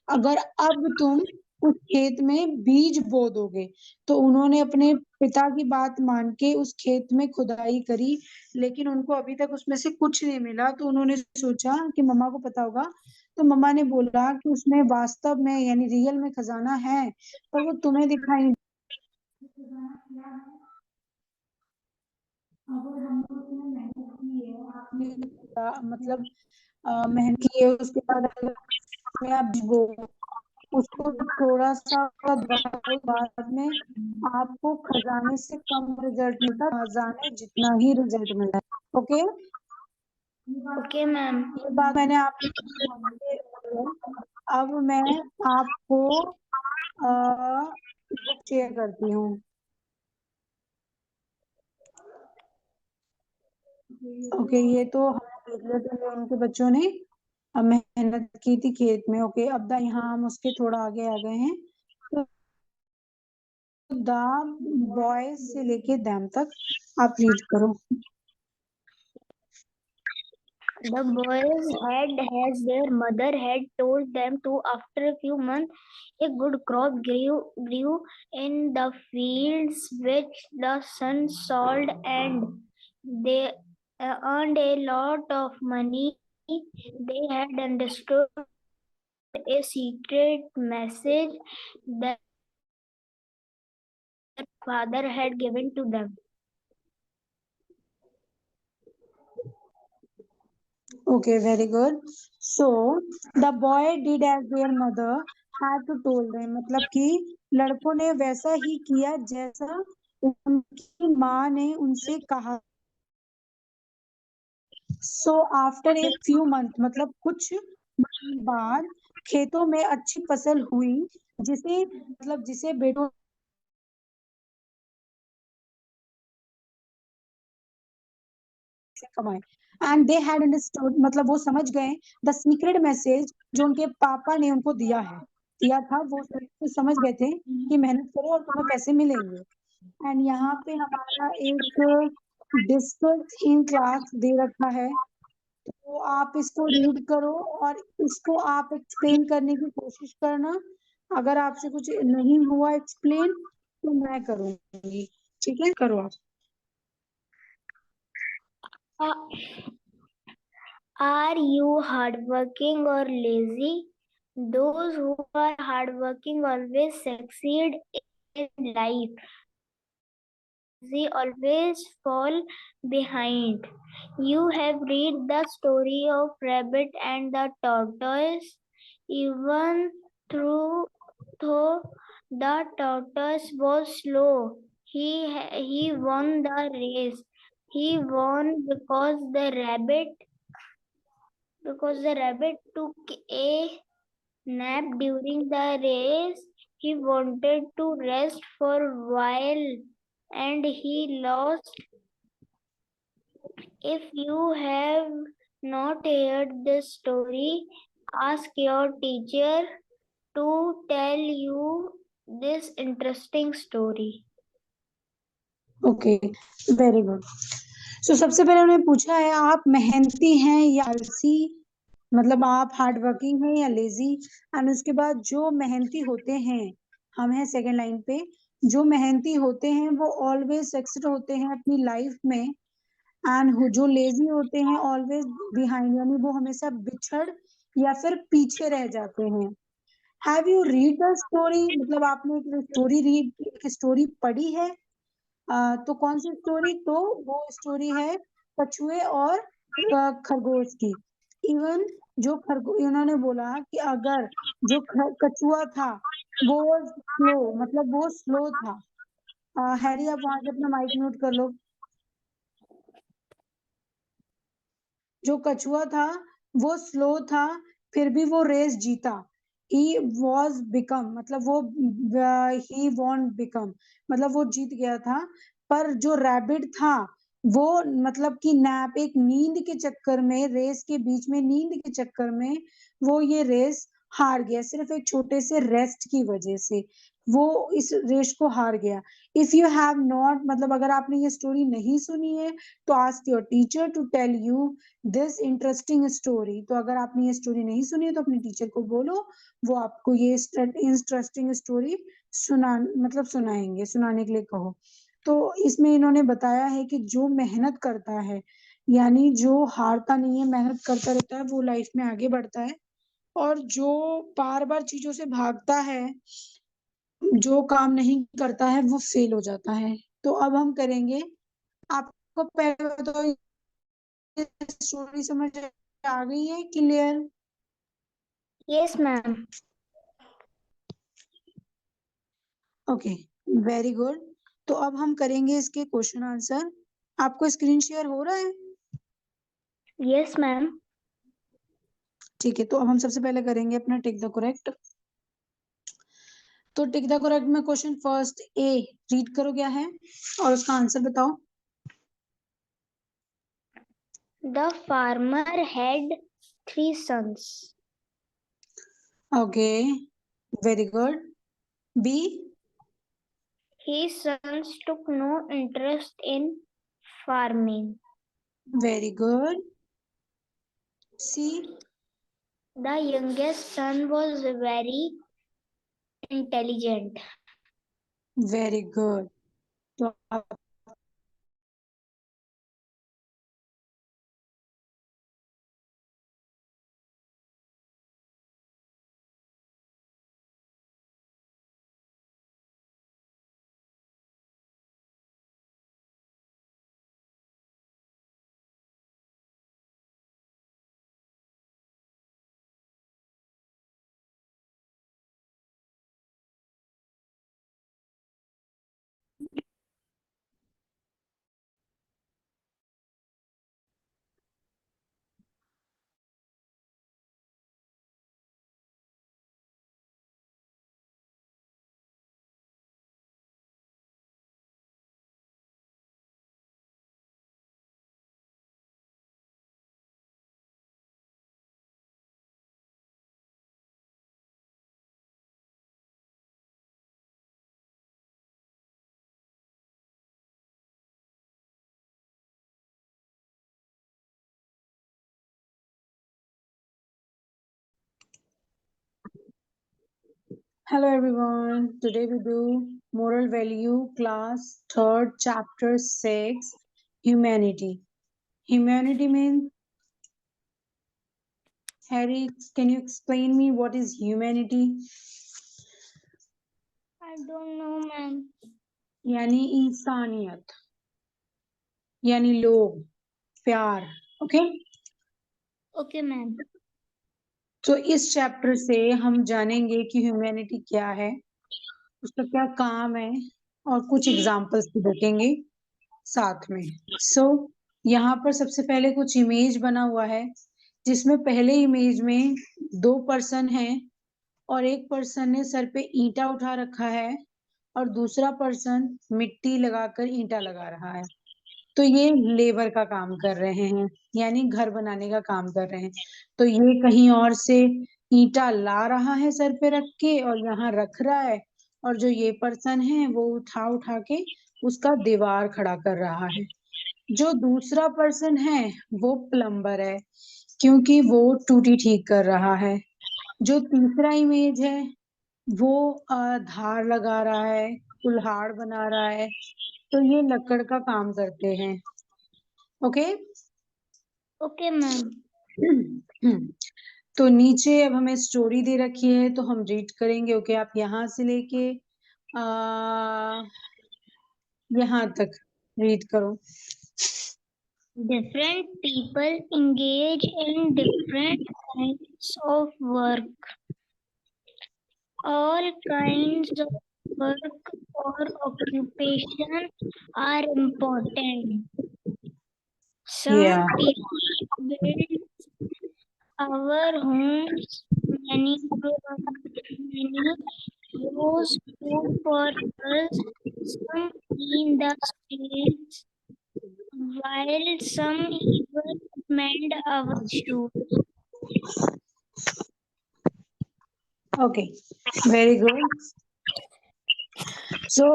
अगर अब तुम उस खेत में बीज बो दोगे। तो उन्होंने अपने पिता की बात मान के उस खेत में खुदाई करी, लेकिन उनको अभी तक उसमें से कुछ नहीं मिला। तो उन्होंने सोचा कि मम्मा को पता होगा, तो मम्मा ने बोला कि उसमें वास्तव में यानी रियल में खजाना है, पर वो तुम्हें दिखाई नहीं। अगर हम लोग ने मेहनत की है, आपने मतलब मेहनत की है, उसके बाद अगर में आप भिगो, उसको थोड़ा सा दबाओ, बाद में आपको खजाने से कम रिजल्ट मिलता, खजाने जितना ही रिजल्ट मिलता है। Okay, Okay, ma'am. ये बात मैंने आपको अब मैं आपको बुक शेयर करती हूँ। ओके, ये तो हम देख लेते हैं उनके बच्चों ने मेहनत की थी खेत में। ओके, अब यहाँ हम उसके थोड़ा आगे आ गए हैं। तो द बॉयज से लेके दैम तक आप रीड करो। The boys had, as their mother had told them to, after a few months, a good crop grew in the fields which the sun sold, and they earned a lot of money. They had understood a secret message that their father had given to them. Okay, very good. So the boy did as their mother had to told them, मतलब कि लड़कों ने वैसा ही किया जैसा उनकी माँ ने उनसे कहा। So after a few months, मतलब कुछ बाद खेतों में अच्छी फसल हुई, जिसे बेटों कमाए। एंड दे हैड अंडरस्टूड, मतलब वो समझ गए द सीक्रेट मैसेज जो उनके पापा ने उनको दिया था। वो समझ गए थे कि मेहनत करो और तुम्हें पैसे मिलेंगे। एंड यहाँ पे हमारा एक डिस्कस इन क्लास दे रखा है, तो आप इसको रीड करो और इसको आप एक्सप्लेन करने की कोशिश करना। अगर आपसे कुछ नहीं हुआ एक्सप्लेन तो मैं करूंगी, ठीक है? करो आप। Are you hardworking or lazy? Those who are hardworking always succeed in life. They always fall behind. You have read the story of rabbit and the tortoise. Even though the tortoise was slow, he won the race. He won because the rabbit took a nap during the race. He wanted to rest for a while and he lost. If you have not heard this story, ask your teacher to tell you this interesting story. Okay, very good. So सबसे पहले उन्होंने पूछा है आप मेहनती हैं या आलसी, मतलब आप हार्ड वर्किंग हैं या लेजी। एंड उसके बाद जो मेहनती होते हैं, हम हैं सेकेंड लाइन पे, जो मेहनती होते हैं वो ऑलवेज सक्सेस होते हैं अपनी लाइफ में। एंड जो लेजी होते हैं ऑलवेज बिहाइंड, यानी वो हमेशा बिछड़ या फिर पीछे रह जाते हैं। Have you read the story, मतलब आपने एक स्टोरी पढ़ी है? तो कौन सी स्टोरी? तो वो स्टोरी है कछुए और खरगोश की। इवन जो उन्होंने बोला कि अगर जो कछुआ था वो स्लो, मतलब वो स्लो था। हैरी, आप वहां से अपना माइक म्यूट कर लो। जो कछुआ था वो स्लो था, फिर भी वो रेस जीता। ही वॉज बिकम, मतलब वो ही वॉन्ट बिकम, मतलब वो जीत गया था। पर जो रैबिट था वो, मतलब कि नैप, एक नींद के चक्कर में, रेस के बीच में नींद के चक्कर में वो ये रेस हार गया। सिर्फ एक छोटे से रेस्ट की वजह से वो इस रेस को हार गया। इफ यू हैव नॉट, मतलब अगर आपने ये स्टोरी नहीं सुनी है तो ask your teacher to tell you this interesting story. तो अगर आपने ये स्टोरी नहीं सुनी है तो अपने टीचर को बोलो, वो आपको ये इंटरेस्टिंग स्टोरी सुनाने के लिए कहो। तो इसमें इन्होंने बताया है कि जो मेहनत करता है, यानी जो हारता नहीं है, मेहनत करता रहता है, वो लाइफ में आगे बढ़ता है। और जो बार बार चीजों से भागता है, जो काम नहीं करता है, वो फेल हो जाता है। तो अब हम करेंगे, आपको पहले बताओ स्टोरी समझ आ गई है? Clear? Yes, ma'am. Okay, very good. तो अब हम करेंगे इसके क्वेश्चन आंसर। आपको स्क्रीन शेयर हो रहा है? Yes, ma'am. ठीक है, तो अब हम सबसे पहले करेंगे अपना टिक द करेक्ट। तो टिक द करेक्ट में क्वेश्चन फर्स्ट ए रीड करो क्या है और उसका आंसर बताओ। The farmer had 3 sons. Okay, very good. B, His sons took no interest in farming. Very good. C, The youngest son was very intelligent. Very good. तो अब hello everyone. Today we do moral value class 3rd chapter 6 humanity. Humanity means, Harry, can you explain me what is humanity? I don't know, ma'am. यानी इंसानियत, यानी लोग, प्यार। Okay, Okay, ma'am. तो इस chapter से हम जानेंगे कि ह्यूमैनिटी क्या है, उसका क्या काम है और कुछ एग्जांपल्स भी देखेंगे साथ में। सो यहाँ पर सबसे पहले कुछ इमेज बना हुआ है, जिसमें पहले इमेज में 2 पर्सन हैं और एक पर्सन ने सर पे ईंटा उठा रखा है और दूसरा पर्सन मिट्टी लगाकर ईंटा लगा रहा है। तो ये लेबर का काम कर रहे हैं, यानी घर बनाने का काम कर रहे हैं। तो ये कहीं और से ईंटा ला रहा है सर पे रख के और यहाँ रख रहा है, और जो ये पर्सन है वो उठा उठा के उसका दीवार खड़ा कर रहा है। जो दूसरा पर्सन है वो प्लम्बर है, क्योंकि वो टूटी ठीक कर रहा है। जो तीसरा इमेज है वो धार लगा रहा है, कुल्हाड़ बना रहा है। तो ये लकड़ का काम करते हैं। ओके। Okay, ma'am. तो नीचे अब हमें स्टोरी दे रखी है तो हम रीड करेंगे। ओके, आप यहाँ से लेके यहाँ तक रीड करो। Different people engage in different kinds of work. All kinds of work or occupation are important. Some Yeah. people build our homes, many use food for us, some clean the streets, while some even mend our shoes. Okay, very good. So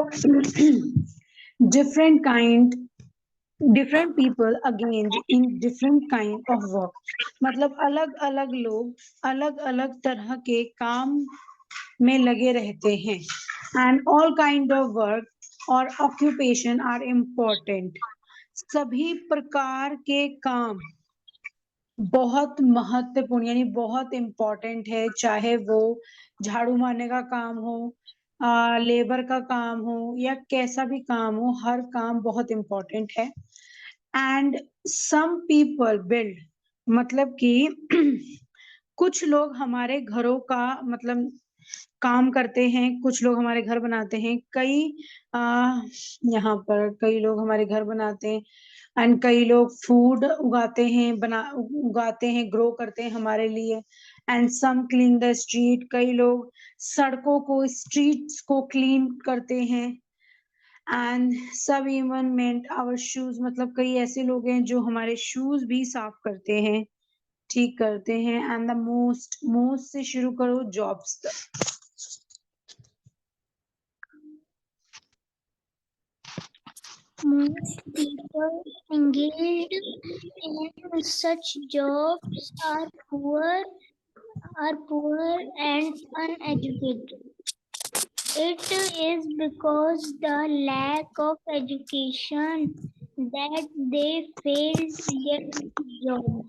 different people engage in different kind of work. मतलब अलग अलग लोग अलग अलग तरह के काम में लगे रहते हैं। And all kind of work और occupation are important. सभी प्रकार के काम बहुत महत्वपूर्ण यानी बहुत इम्पोर्टेंट है, चाहे वो झाड़ू मारने का काम हो, लेबर का काम हो या कैसा भी काम हो, हर काम बहुत इम्पोर्टेंट है। एंड सम पीपल बिल्ड, मतलब कि कुछ लोग हमारे घरों का मतलब काम करते हैं, कुछ लोग हमारे घर बनाते हैं। कई यहाँ पर कई लोग हमारे घर बनाते हैं एंड कई लोग फूड उगाते हैं, ग्रो करते हैं हमारे लिए। And some clean the street, कई लोग सड़कों को, स्ट्रीट्स को क्लीन करते हैं। एंड सब इवन मेंट आवर शूज, मतलब कई ऐसे लोग हैं जो हमारे शूज भी साफ करते हैं, ठीक करते हैं। एंड द मोस्ट मोस्ट से शुरू करो, जॉब्स तक। Most people engaged in such jobs are poor and uneducated. It is because the lack of education that they fail to get jobs.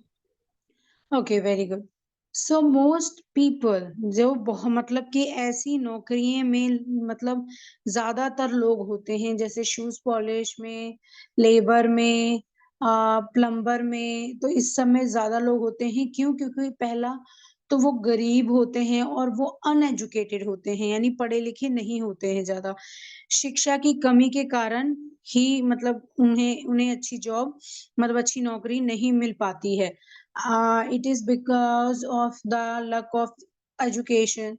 Okay, very good. So most people, जो मतलब कि ऐसी नौकरियों में, मतलब ज्यादातर लोग होते हैं, जैसे शूज पॉलिश में, लेबर में, प्लम्बर में, तो इस सब में ज्यादा लोग होते हैं। क्यों? क्योंकि पहला तो वो गरीब होते हैं और वो अनएजुकेटेड होते हैं, यानी पढ़े लिखे नहीं होते हैं ज्यादा। शिक्षा की कमी के कारण ही मतलब उन्हें उन्हें अच्छी जॉब, मतलब अच्छी नौकरी नहीं मिल पाती है। It is because of the lack of education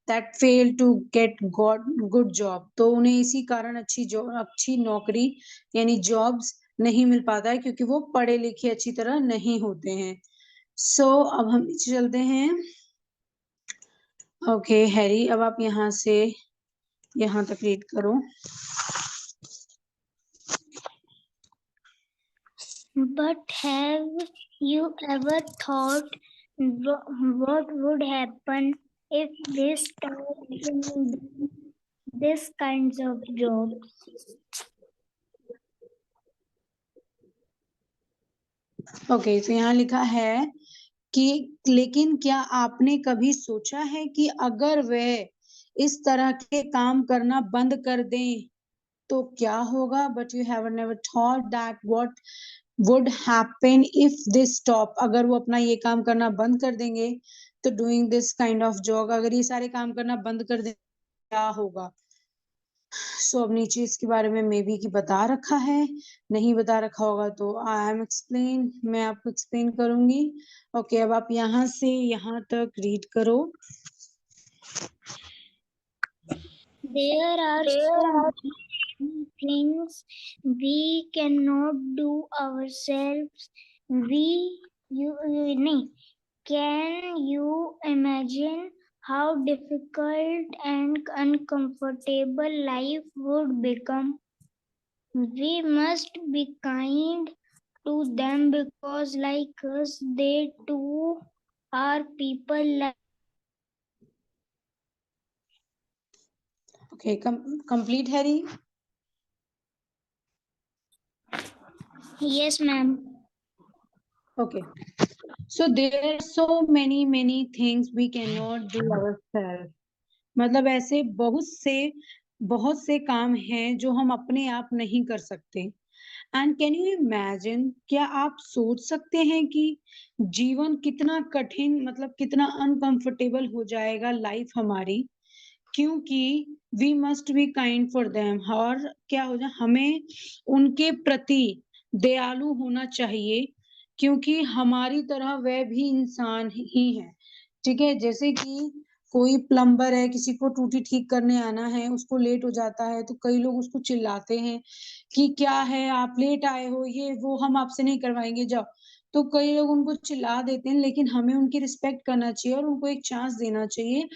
that fail to get good job। तो उन्हें इसी कारण अच्छी नौकरी यानी जॉब्स नहीं मिल पाता है, क्योंकि वो पढ़े लिखे अच्छी तरह नहीं होते हैं। अब हम नीचे चलते हैं। ओके हैरी, अब आप यहाँ से यहाँ तक रीड करो। But have you ever thought what would happen if they stopped doing this kinds of jobs? Okay, तो यहाँ लिखा है कि लेकिन क्या आपने कभी सोचा है कि अगर वह इस तरह के काम करना बंद कर दें तो क्या होगा? But you have never thought that what would happen if they stop. अगर वो अपना ये काम करना बंद कर देंगे, तो doing this kind of job, अगर ये सारे काम करना बंद कर दें, क्या होगा? अब नीचे इसके बारे में मे बी की बता रखा है, नहीं बता रखा होगा तो आई एम एक्सप्लेन, मैं आपको एक्सप्लेन करूंगी। ओके, अब आप यहाँ से यहाँ तक रीड करो। There are so many things we cannot do ourselves. Can you imagine how difficult and uncomfortable life would become? We must be kind to them because, like us, they too are people. Okay, complete Harry? Yes, ma'am. Okay. So there are so many things we cannot do ourselves। मतलब ऐसे बहुत से काम हैं जो हम अपने आप नहीं कर सकते। एंड कैन यू इमेजिन, क्या आप सोच सकते हैं कि जीवन कितना कठिन, मतलब कितना अनकंफर्टेबल हो जाएगा लाइफ हमारी, क्योंकि we must be kind for them. और क्या हो जाए, हमें उनके प्रति दयालु होना चाहिए, क्योंकि हमारी तरह वह भी इंसान ही है। ठीक है, जैसे कि कोई प्लम्बर है, किसी को टूटी ठीक करने आना है, उसको लेट हो जाता है, तो कई लोग उसको चिल्लाते हैं कि क्या है, आप लेट आए हो, ये वो हम आपसे नहीं करवाएंगे, जाओ। तो कई लोग उनको चिल्ला देते हैं, लेकिन हमें उनकी रिस्पेक्ट करना चाहिए और उनको एक चांस देना चाहिए,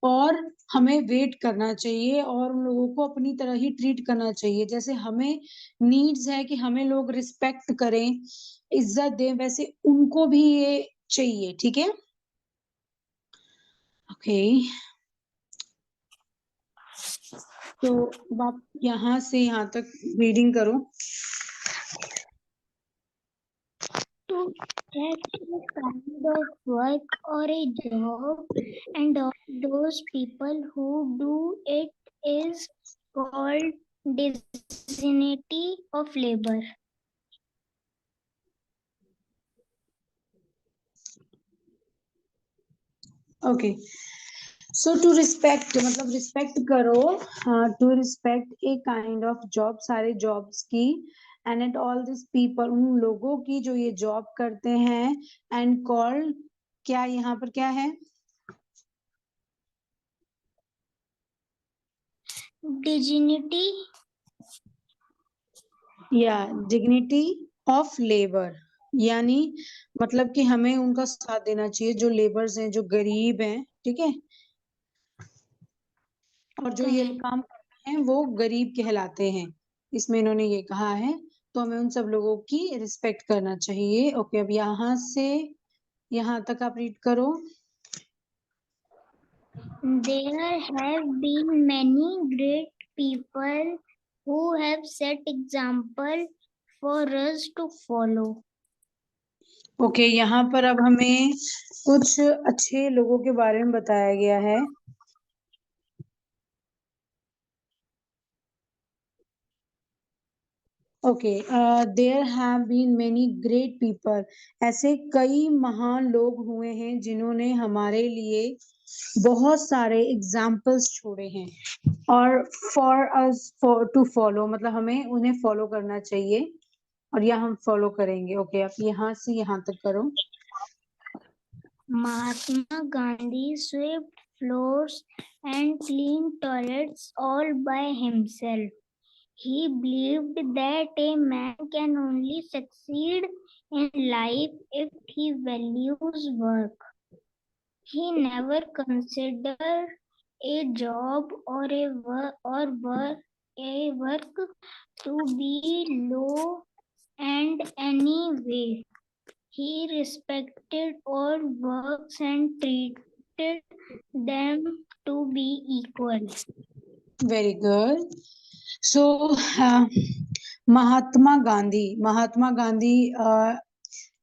और हमें वेट करना चाहिए, और उन लोगों को अपनी तरह ही ट्रीट करना चाहिए। जैसे हमें नीड्स है कि हमें लोग रिस्पेक्ट करें, इज्जत दें, वैसे उनको भी ये चाहिए। ठीक है, ओके। तो अब आप यहाँ से यहाँ तक रीडिंग करो। To have a kind of work or a job, and all those people who do it is called dignity of labor. Okay, so to respect मतलब रिस्पेक्ट करो, to respect a kind of job, सारे jobs की। And at all this people, उन लोगों की जो ये job करते हैं, एंड कॉल्ड, क्या यहाँ पर क्या है? dignity, या डिग्निटी ऑफ लेबर, यानी मतलब कि हमें उनका साथ देना चाहिए, जो लेबर्स हैं, जो गरीब हैं, ठीक है, और जो ये काम करते हैं वो गरीब कहलाते हैं, इसमें इन्होंने ये कहा है, तो हमें उन सब लोगों की रिस्पेक्ट करना चाहिए। ओके, अब यहाँ से यहाँ तक आप रीड करो। there have been many great people who have set example for us to follow. Okay, यहाँ पर अब हमें कुछ अच्छे लोगों के बारे में बताया गया है। Okay, there have been many great people, ऐसे कई महान लोग हुए हैं जिन्होंने हमारे लिए बहुत सारे एग्जाम्पल्स छोड़े हैं, और फॉर अस टू फॉलो, मतलब हमें उन्हें फॉलो करना चाहिए, और यह हम फॉलो करेंगे। ओके, आप यहाँ से यहाँ तक करो। Mahatma Gandhi swept floors and cleaned toilets all by himself. He believed that a man can only succeed in life if he values work. He never considered a job or a work to be low and any way. He respected all works and treated them to be equal. Very good. So Mahatma Gandhi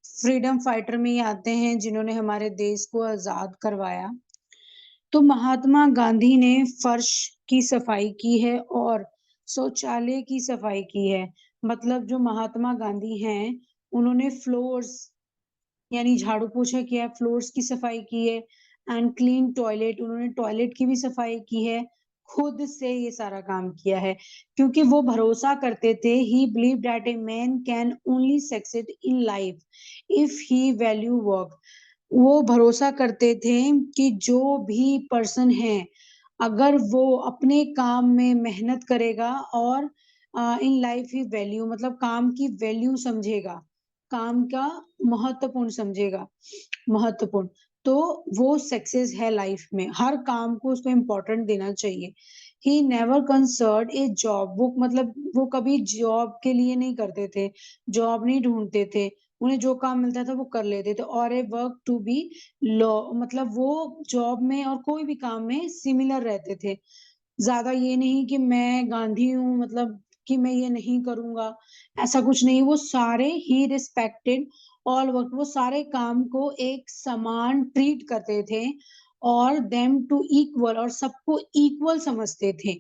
freedom fighter में ही आते हैं, जिन्होंने हमारे देश को आजाद करवाया। तो महात्मा गांधी ने फर्श की सफाई की है और शौचालय की सफाई की है। मतलब जो महात्मा गांधी हैं, उन्होंने फ्लोर्स यानी झाड़ू पोछा किया है, फ्लोर्स की सफाई की है, एंड क्लीन टॉयलेट, उन्होंने टॉयलेट की भी सफाई की है, खुद से ये सारा काम किया है, क्योंकि वो भरोसा करते थे, ही believe that a man can only succeed in life if he value work. वो भरोसा करते थे कि जो भी पर्सन है, अगर वो अपने काम में मेहनत करेगा और इन लाइफ ही वैल्यू, मतलब काम की वैल्यू समझेगा, काम का महत्वपूर्ण समझेगा, महत्वपूर्ण, तो वो सक्सेस है लाइफ में। हर काम को उसको इम्पोर्टेंट देना चाहिए। He never concern A job, वो मतलब वो कभी जॉब के लिए नहीं करते थे, जॉब नहीं ढूंढते थे, उन्हें जो काम मिलता था वो कर लेते थे, और ए वर्क टू बी लॉ, मतलब वो जॉब में और कोई भी काम में सिमिलर रहते थे। ज्यादा ये नहीं कि मैं गांधी हूँ, मतलब कि मैं ये नहीं करूंगा, ऐसा कुछ नहीं। वो सारे ही रिस्पेक्टेड ऑल वर्क, वो सारे काम को एक समान ट्रीट करते थे, और देम टू इक्वल, और सबको इक्वल समझते थे।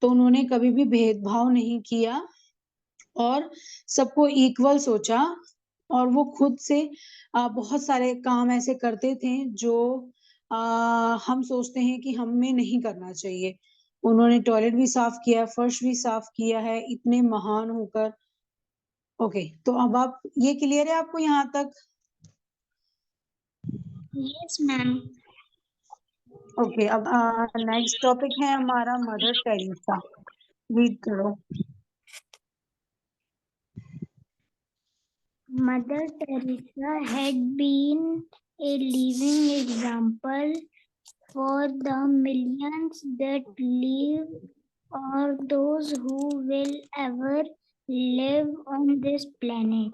तो उन्होंने कभी भी भेदभाव नहीं किया और सबको इक्वल सोचा, और वो खुद से बहुत सारे काम ऐसे करते थे जो हम सोचते हैं कि हमें नहीं करना चाहिए। उन्होंने टॉयलेट भी साफ किया, फर्श भी साफ किया है, इतने महान होकर। ओके, तो अब आप, ये क्लियर है आपको यहाँ तक? Yes, ma'am. ओके, अब नेक्स्ट टॉपिक है हमारा मदर टेरेसा। रीड करो। Mother Teresa had been a living example for the millions that live or those who will ever live on this planet.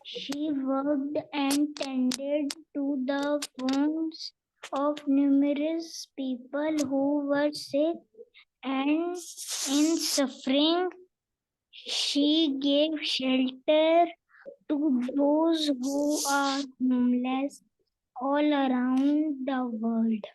She worked and tended to the wounds of numerous people who were sick and in suffering. She gave shelter to those who are homeless all around the world.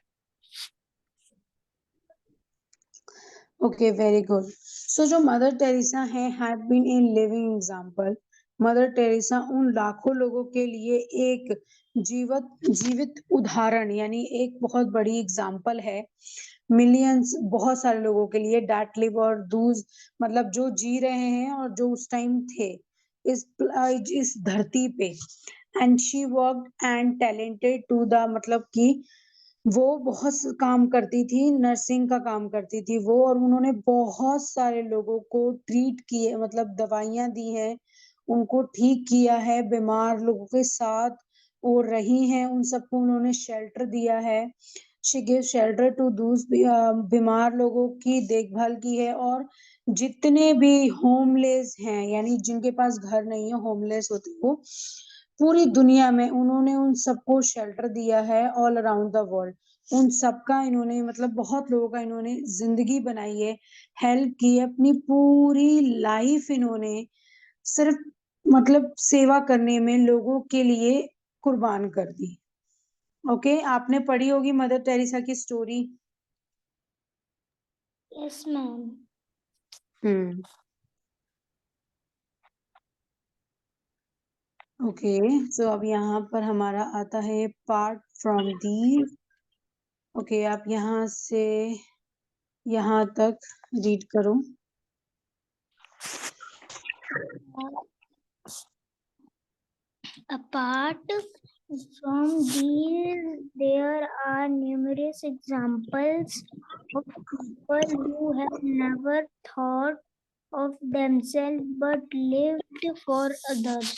Okay, very good. So जो Mother Teresa है, had been a living example. Mother Teresa उन लाखों लोगों के लिए एक जीवित उदाहरण, यानी एक बहुत बड़ी एग्जांपल है, मिलियंस, बहुत सारे लोगों के लिए, डैट लिव और दूज, मतलब जो जी रहे हैं और जो उस टाइम थे इस धरती पे। And she work and talented to the, मतलब कि वो बहुत काम करती थी, नर्सिंग का काम करती थी वो, और उन्होंने बहुत सारे लोगों को ट्रीट किए, मतलब दवाइयां दी हैं, उनको ठीक किया है, बीमार लोगों के साथ वो रही हैं, उन सबको उन्होंने शेल्टर दिया है। शी गिव शेल्टर टू दूस, बीमार लोगों की देखभाल की है, और जितने भी होमलेस हैं, यानी जिनके पास घर नहीं है, होमलेस होते वो, पूरी दुनिया में उन्होंने उन सबको शेल्टर दिया है, ऑल अराउंड द वर्ल्ड। उन सबका इन्होंने, मतलब बहुत लोगों का इन्होंने जिंदगी बनाई है, हेल्प की है, अपनी पूरी लाइफ इन्होंने सिर्फ मतलब सेवा करने में लोगों के लिए कुर्बान कर दी। ओके, आपने पढ़ी होगी मदर टेरेसा की स्टोरी। Yes, ma'am. हम्म। ओके, सो अब यहाँ पर हमारा आता है पार्ट फ्रॉम दी। ओके, आप यहाँ से यहाँ तक रीड करो। Apart from these, there are numerous examples of people who have never thought of themselves but lived for others.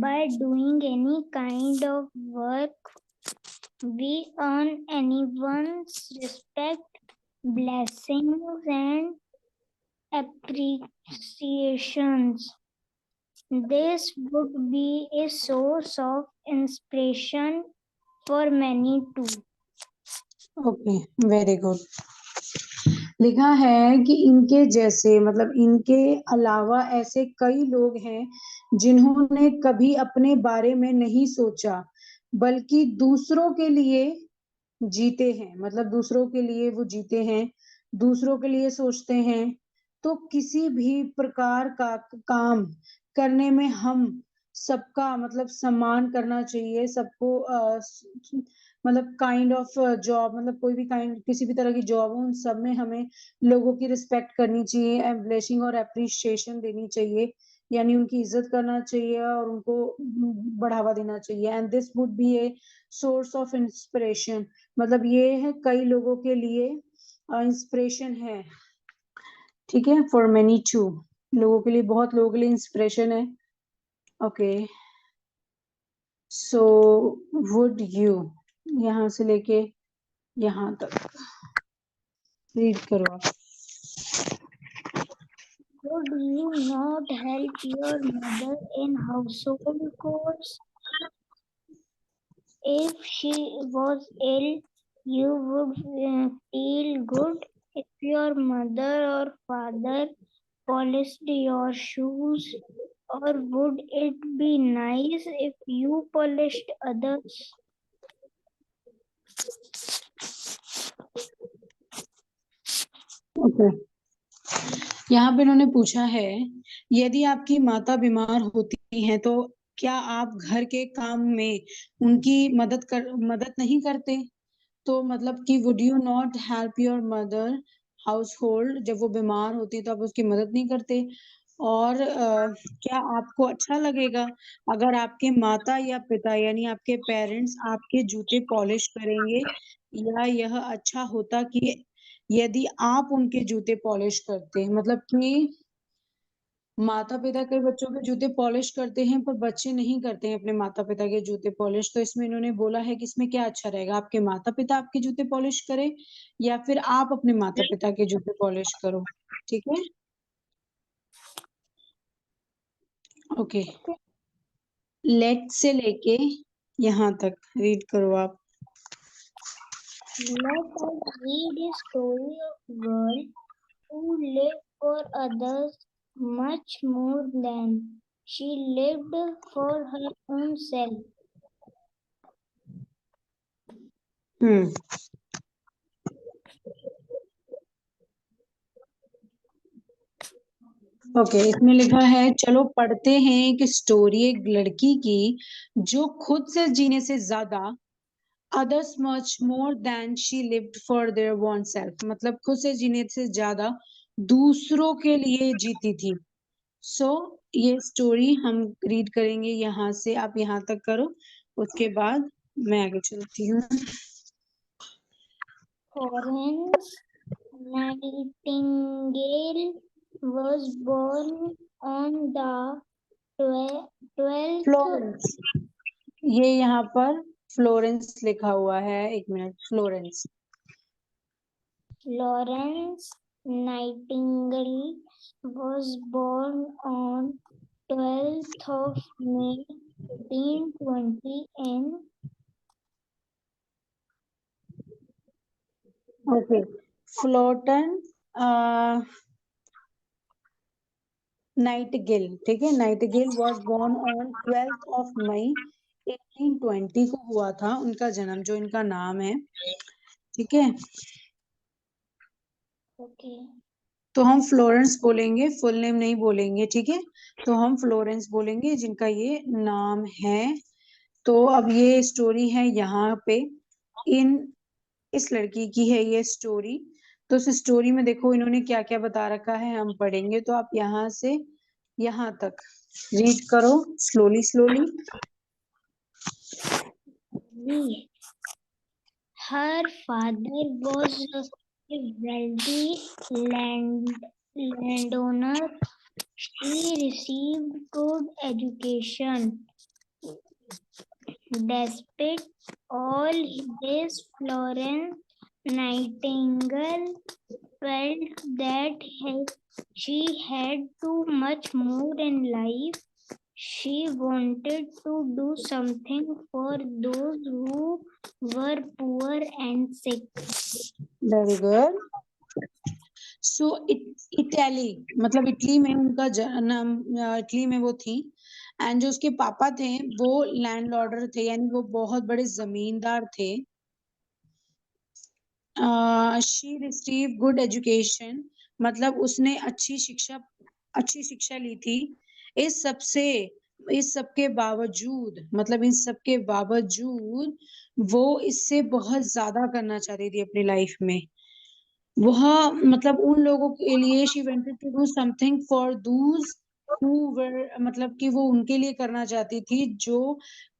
By doing any kind of work, we earn anyone's respect, blessings, and appreciations. This would be a source of inspiration for many too. Okay, very good. लिखा है कि इनके जैसे, मतलब इनके अलावा ऐसे कई लोग हैं जिन्होंने कभी अपने बारे में नहीं सोचा, बल्कि दूसरों के लिए जीते हैं, मतलब दूसरों के लिए वो जीते हैं, दूसरों के लिए सोचते हैं। तो किसी भी प्रकार का काम करने में हम सबका, मतलब सम्मान करना चाहिए सबको, मतलब काइंड ऑफ जॉब, मतलब कोई भी काइंड, किसी भी तरह की जॉब हो, उन सब में हमें लोगों की रिस्पेक्ट करनी चाहिए, ब्लेसिंग और अप्रिशिएशन देनी चाहिए, यानी उनकी इज्जत करना चाहिए और उनको बढ़ावा देना चाहिए। And this would be a source of inspiration, मतलब ये है कई लोगों के लिए इंस्पिरेशन है, ठीक है, फॉर मेनी टू, लोगों के लिए, बहुत लोगों के लिए इंस्पिरेशन है। ओके, सो वुड यू, यहाँ से लेके यहाँ तक रीड करो आप। Would you not help your mother in household chores? If she was ill, you would feel good if your mother or father polished your shoes, or would it be nice if you polished others? Okay, यहाँ पे इन्होंने पूछा है, यदि आपकी माता बीमार होती हैं तो क्या आप घर के काम में उनकी मदद नहीं करते? तो मतलब कि would you not help your mother house hold, जब वो बीमार होती है तो आप उसकी मदद नहीं करते? और क्या आपको अच्छा लगेगा अगर आपके माता या पिता, यानी आपके पेरेंट्स आपके जूते पॉलिश करेंगे, या यह अच्छा होता कि यदि आप उनके जूते पॉलिश करते? मतलब कि माता पिता कई बच्चों के जूते पॉलिश करते हैं पर बच्चे नहीं करते हैं अपने माता पिता के जूते पॉलिश। तो इसमें इन्होंने बोला है कि इसमें क्या अच्छा रहेगा, आपके माता पिता आपके जूते पॉलिश करें या फिर आप अपने माता पिता के जूते पॉलिश करो। ठीक है, ओके, लेट से लेके यहाँ तक रीड करो आप। Let us read a story of a girl who lived for others much more than she lived for her own self. Hmm, okay, इसमें लिखा है, चलो पढ़ते हैं एक स्टोरी एक लड़की की जो खुद से जीने से ज्यादा others much more than she lived for their own self. मतलब खुद से जीने से ज्यादा दूसरों के लिए जीती थी. सो ये स्टोरी हम रीड करेंगे यहाँ से. आप यहाँ तक करो, उसके बाद मैं आगे चलती हूँ. Florence Nightingale was born on the 12th Florence, ये यहाँ पर फ्लोरेंस लिखा हुआ है. एक minute. Florence. Florence Nightingale was born on 12th of May 1820 in okay. Florence Nightingale. ठीक है. Nightingale was born on 12th of May 1820 को हुआ था उनका जन्म, जो इनका नाम है. ठीक है. okay. तो हम फ्लोरेंस बोलेंगे, फुल नेम नहीं बोलेंगे. ठीक है. तो हम फ्लोरेंस बोलेंगे जिनका ये नाम है. तो अब ये स्टोरी है यहाँ पे. इस लड़की की है ये स्टोरी. तो इस स्टोरी में देखो इन्होंने क्या क्या बता रखा है, हम पढ़ेंगे. तो आप यहाँ से यहाँ तक रीड करो slowly slowly. Her father was a wealthy landowner. She received good education. Despite all this, Florence Nightingale felt that she had too much more in life. She wanted to do something for those who were poor and sick. Very good. So Italy, मतलब Italy में उनका जन्म, Italy में वो थी. And जो उसके पापा थे वो लैंडलॉर्डर थे, यानी वो बहुत बड़े जमींदार थे. शी रिसीव गुड एजुकेशन, मतलब उसने अच्छी शिक्षा ली थी. इस सबके बावजूद, मतलब इन सबके बावजूद वो इससे बहुत ज्यादा करना चाहती थी अपनी लाइफ में. वह मतलब उन लोगों के लिए she wanted to do something for those who were, मतलब कि वो उनके लिए करना चाहती थी जो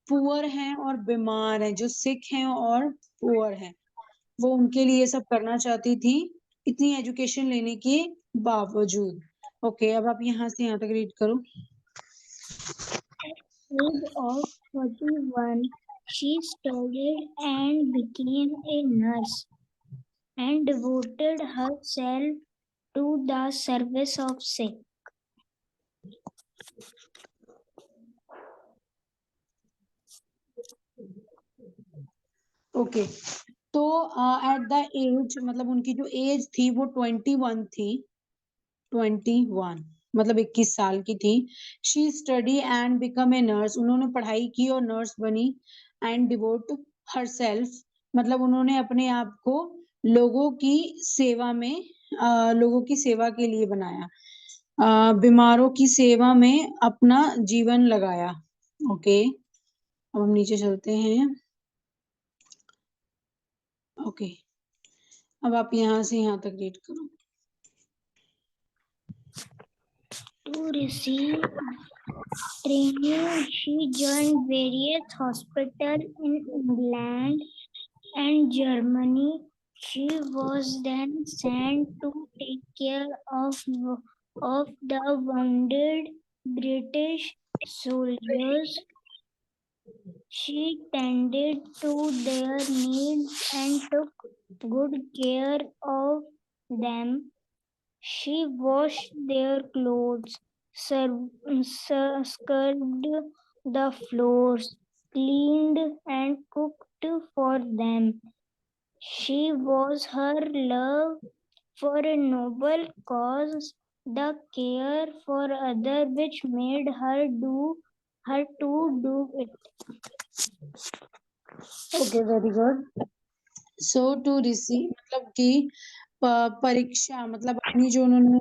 पुअर हैं और बीमार हैं, जो सिक हैं और पुअर हैं. वो उनके लिए सब करना चाहती थी इतनी एजुकेशन लेने के बावजूद. ओके. अब आप यहाँ से यहाँ तक रीड करो. Age of 41, she studied and became a nurse and devoted herself to the service of sick. Okay. तो एट द एज, मतलब उनकी जो एज थी वो 21 थी. 21 मतलब 21 साल की थी. She study and become a nurse, उन्होंने पढ़ाई की और नर्स बनी. एंड डिवोट हर सेल्फ, मतलब उन्होंने अपने आप को लोगों की सेवा में, लोगों की सेवा के लिए बनाया. बीमारों की सेवा में अपना जीवन लगाया. ओके. अब हम नीचे चलते हैं. ओके. अब आप यहाँ से यहाँ तक रीड करो. To receive training, she joined various hospitals in England and Germany. She was then sent to take care of the wounded British soldiers. She tended to their needs and took good care of them. She washed their clothes, scrubbed the floors, cleaned and cooked for them. She was her love for a noble cause, the care for others which made her to do it. Okay. Very good. So to receive मतलब कि परीक्षा, मतलब अपनी जो उन्होंने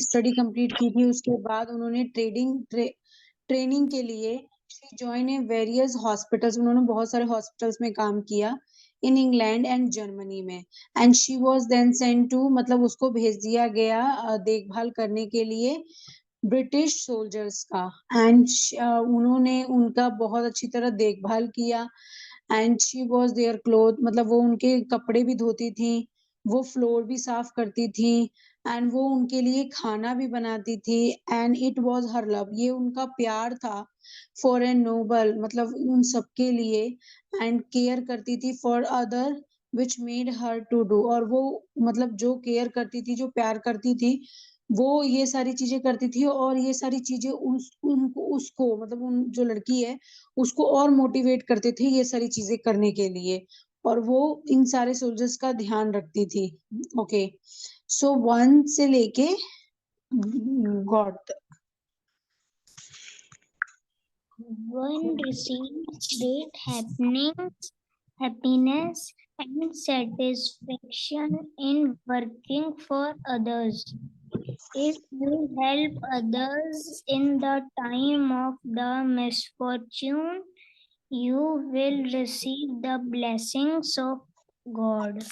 study complete की थी उसके बाद उन्होंने ट्रेनिंग के लिए she join in various hospitals, उन्होंने बहुत सारे हॉस्पिटल्स में काम किया इन इंग्लैंड एंड जर्मनी में। And she was then sent to, मतलब उसको भेज दिया गया देखभाल करने के लिए ब्रिटिश सोल्जर्स का। एंड उन्होंने उनका बहुत अच्छी तरह देखभाल किया। And she was there cloth, मतलब वो उनके कपड़े भी धोती थी, वो फ्लोर भी साफ करती थी, एंड वो उनके लिए खाना भी बनाती थी। And it was her love, ये उनका प्यार था फॉर एन नोबल, मतलब उन सबके लिए। एंड केयर करती थी for other which made her to do, और वो मतलब जो केयर करती थी, जो प्यार करती थी, वो ये सारी चीजें करती थी, और ये सारी चीजें उसको मतलब उन जो लड़की है उसको और मोटिवेट करते थे ये सारी चीजें करने के लिए, और वो इन सारे सोल्जर्स का ध्यान रखती थी। ओके, सो वन से लेके गॉड तक। One receives great happiness and satisfaction in working for others. If you help others in the time of the misfortune, you will receive the blessings of God.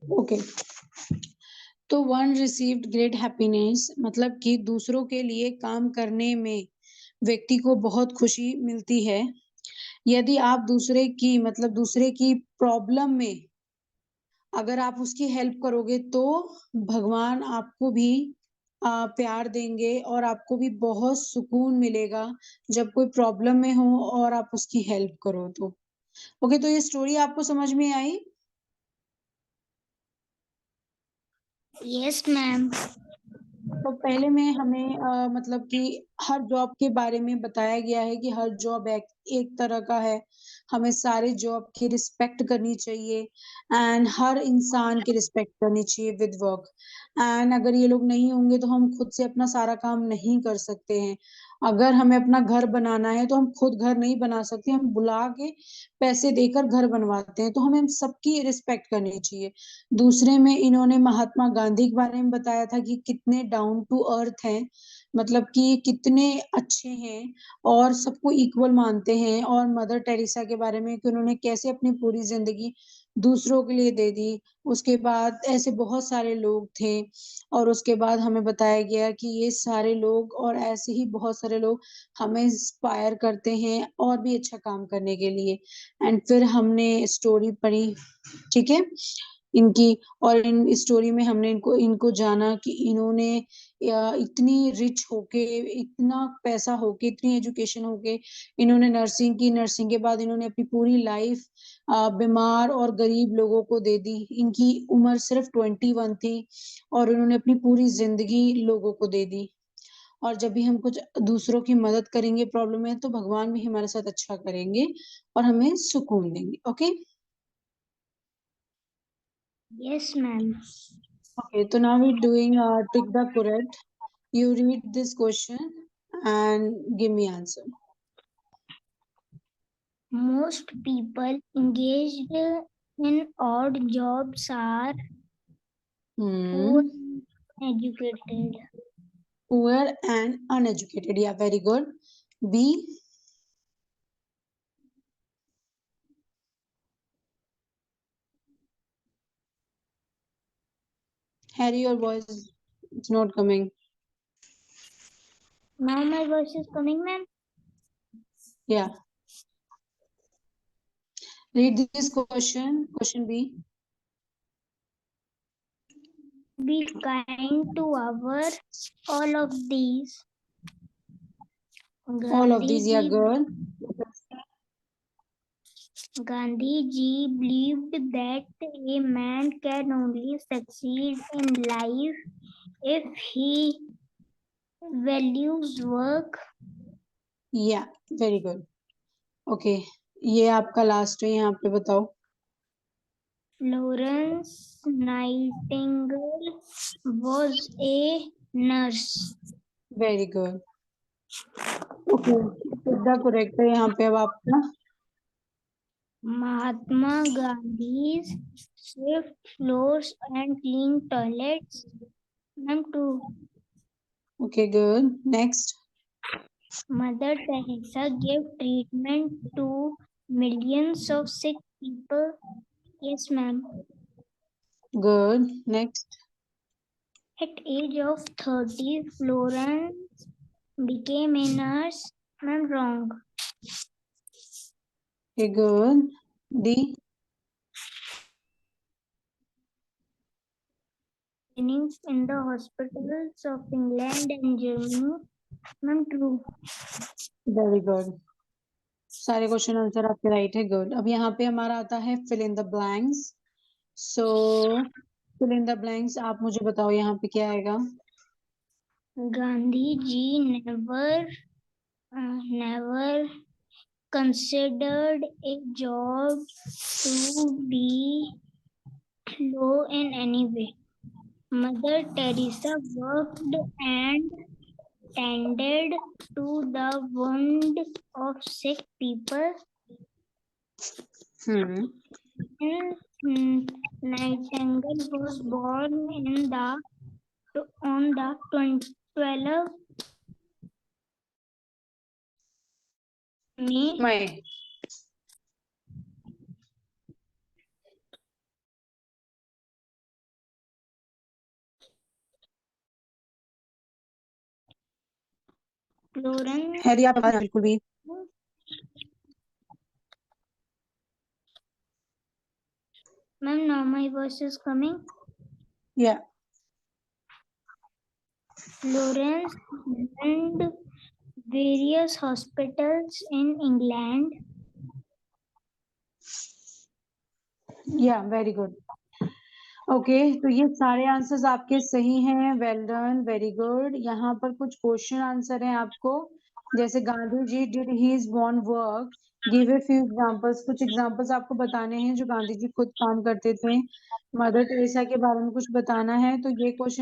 Okay, तो one received great happiness, मतलब कि दूसरों के लिए काम करने में व्यक्ति को बहुत खुशी मिलती है। यदि आप दूसरे की मतलब दूसरे की प्रॉब्लम में अगर आप उसकी हेल्प करोगे तो भगवान आपको भी प्यार देंगे, और आपको भी बहुत सुकून मिलेगा जब कोई प्रॉब्लम में हो और आप उसकी हेल्प करो तो। ओके, तो ये स्टोरी आपको समझ में आई? Yes, ma'am. तो पहले में हमें मतलब कि हर जॉब के बारे में बताया गया है कि हर जॉब एक तरह का है, हमें सारे जॉब की रिस्पेक्ट करनी चाहिए, एंड हर इंसान की रिस्पेक्ट करनी चाहिए विद वर्क। एंड अगर ये लोग नहीं होंगे तो हम खुद से अपना सारा काम नहीं कर सकते हैं। अगर हमें अपना घर बनाना है तो हम खुद घर नहीं बना सकते, हम बुला के पैसे देकर घर बनवाते हैं, तो हमें सबकी रिस्पेक्ट करनी चाहिए। दूसरे में इन्होंने महात्मा गांधी के बारे में बताया था कि कितने डाउन टू अर्थ हैं, मतलब कि ये कितने अच्छे हैं और सबको इक्वल मानते हैं। और मदर टेरेसा के बारे में कि उन्होंने कैसे अपनी पूरी जिंदगी दूसरों के लिए दे दी। उसके बाद ऐसे बहुत सारे लोग थे, और उसके बाद हमें बताया गया कि ये सारे लोग और ऐसे ही बहुत सारे लोग हमें इंस्पायर करते हैं और भी अच्छा काम करने के लिए। एंड फिर हमने स्टोरी पढ़ी, ठीक है, इनकी। और इन स्टोरी में हमने इनको इनको जाना कि इन्होंने इतनी रिच होके, इतना पैसा होके, इतनी एजुकेशन होके इन्होंने नर्सिंग की। नर्सिंग के बाद इन्होंने अपनी पूरी लाइफ बीमार और गरीब लोगों को दे दी। इनकी उम्र सिर्फ 21 थी और उन्होंने अपनी पूरी जिंदगी लोगों को दे दी। और जब भी हम कुछ दूसरों की मदद करेंगे प्रॉब्लम में, तो भगवान भी हमारे साथ अच्छा करेंगे और हमें सुकून देंगे। Okay, Yes, ma'am. okay, so now we're doing trick the correct. You read this question and give me answer. Most people engaged in odd jobs are poor Hmm. and educated. Poor and uneducated. Yeah, very good. B. Harry, your voice is not coming. Now my voice is coming, ma'am. Yeah. Read this question. Question B. Be kind to our all of these. All of these, yeah, girl. Gandhi ji believed that a man can only succeed in life if he values work. Yeah, very good. Okay, ये आपका last है, यहाँ पे बताओ। Florence Nightingale was a nurse. Very good. Okay, सीधा correct है यहाँ पे अब आपका। Mahatma Gandhi's swept floors and clean toilets. Ma'am, 2. Okay, good. Next. Mother Teresa gave treatment to millions of sick people. Yes, ma'am. Good. Next. At age of 30, Florence became a nurse. Ma'am, wrong. Okay, good. D. Training in the hospitals of England and Germany. Ma'am, true. Very good, सारे question answer आपके right है. Good. अब यहाँ पे हमारा आता है fill in the blanks. So fill in the blanks आप मुझे बताओ यहाँ पे क्या आएगा. Gandhi ji never considered a job to be low in any way. Mother Teresa worked and tended to the wounds of sick people. Nightingale was born on the 12th May. Florence. Harry आप बिल्कुल भी. Ma'am, now my voice is coming. Yeah. Florence opened various hospitals in England. Yeah, very good. Okay, तो ये सारे answers आपके सही हैं. Well done, very good. यहाँ पर कुछ क्वेश्चन आंसर हैं आपको. जैसे Gandhi ji did his born work, give a few examples. कुछ एग्जांपल्स आपको बताने हैं जो गांधी जी खुद काम करते थे. मदर टेरेसा के बारे में कुछ बताना है. तो ये क्वेश्चन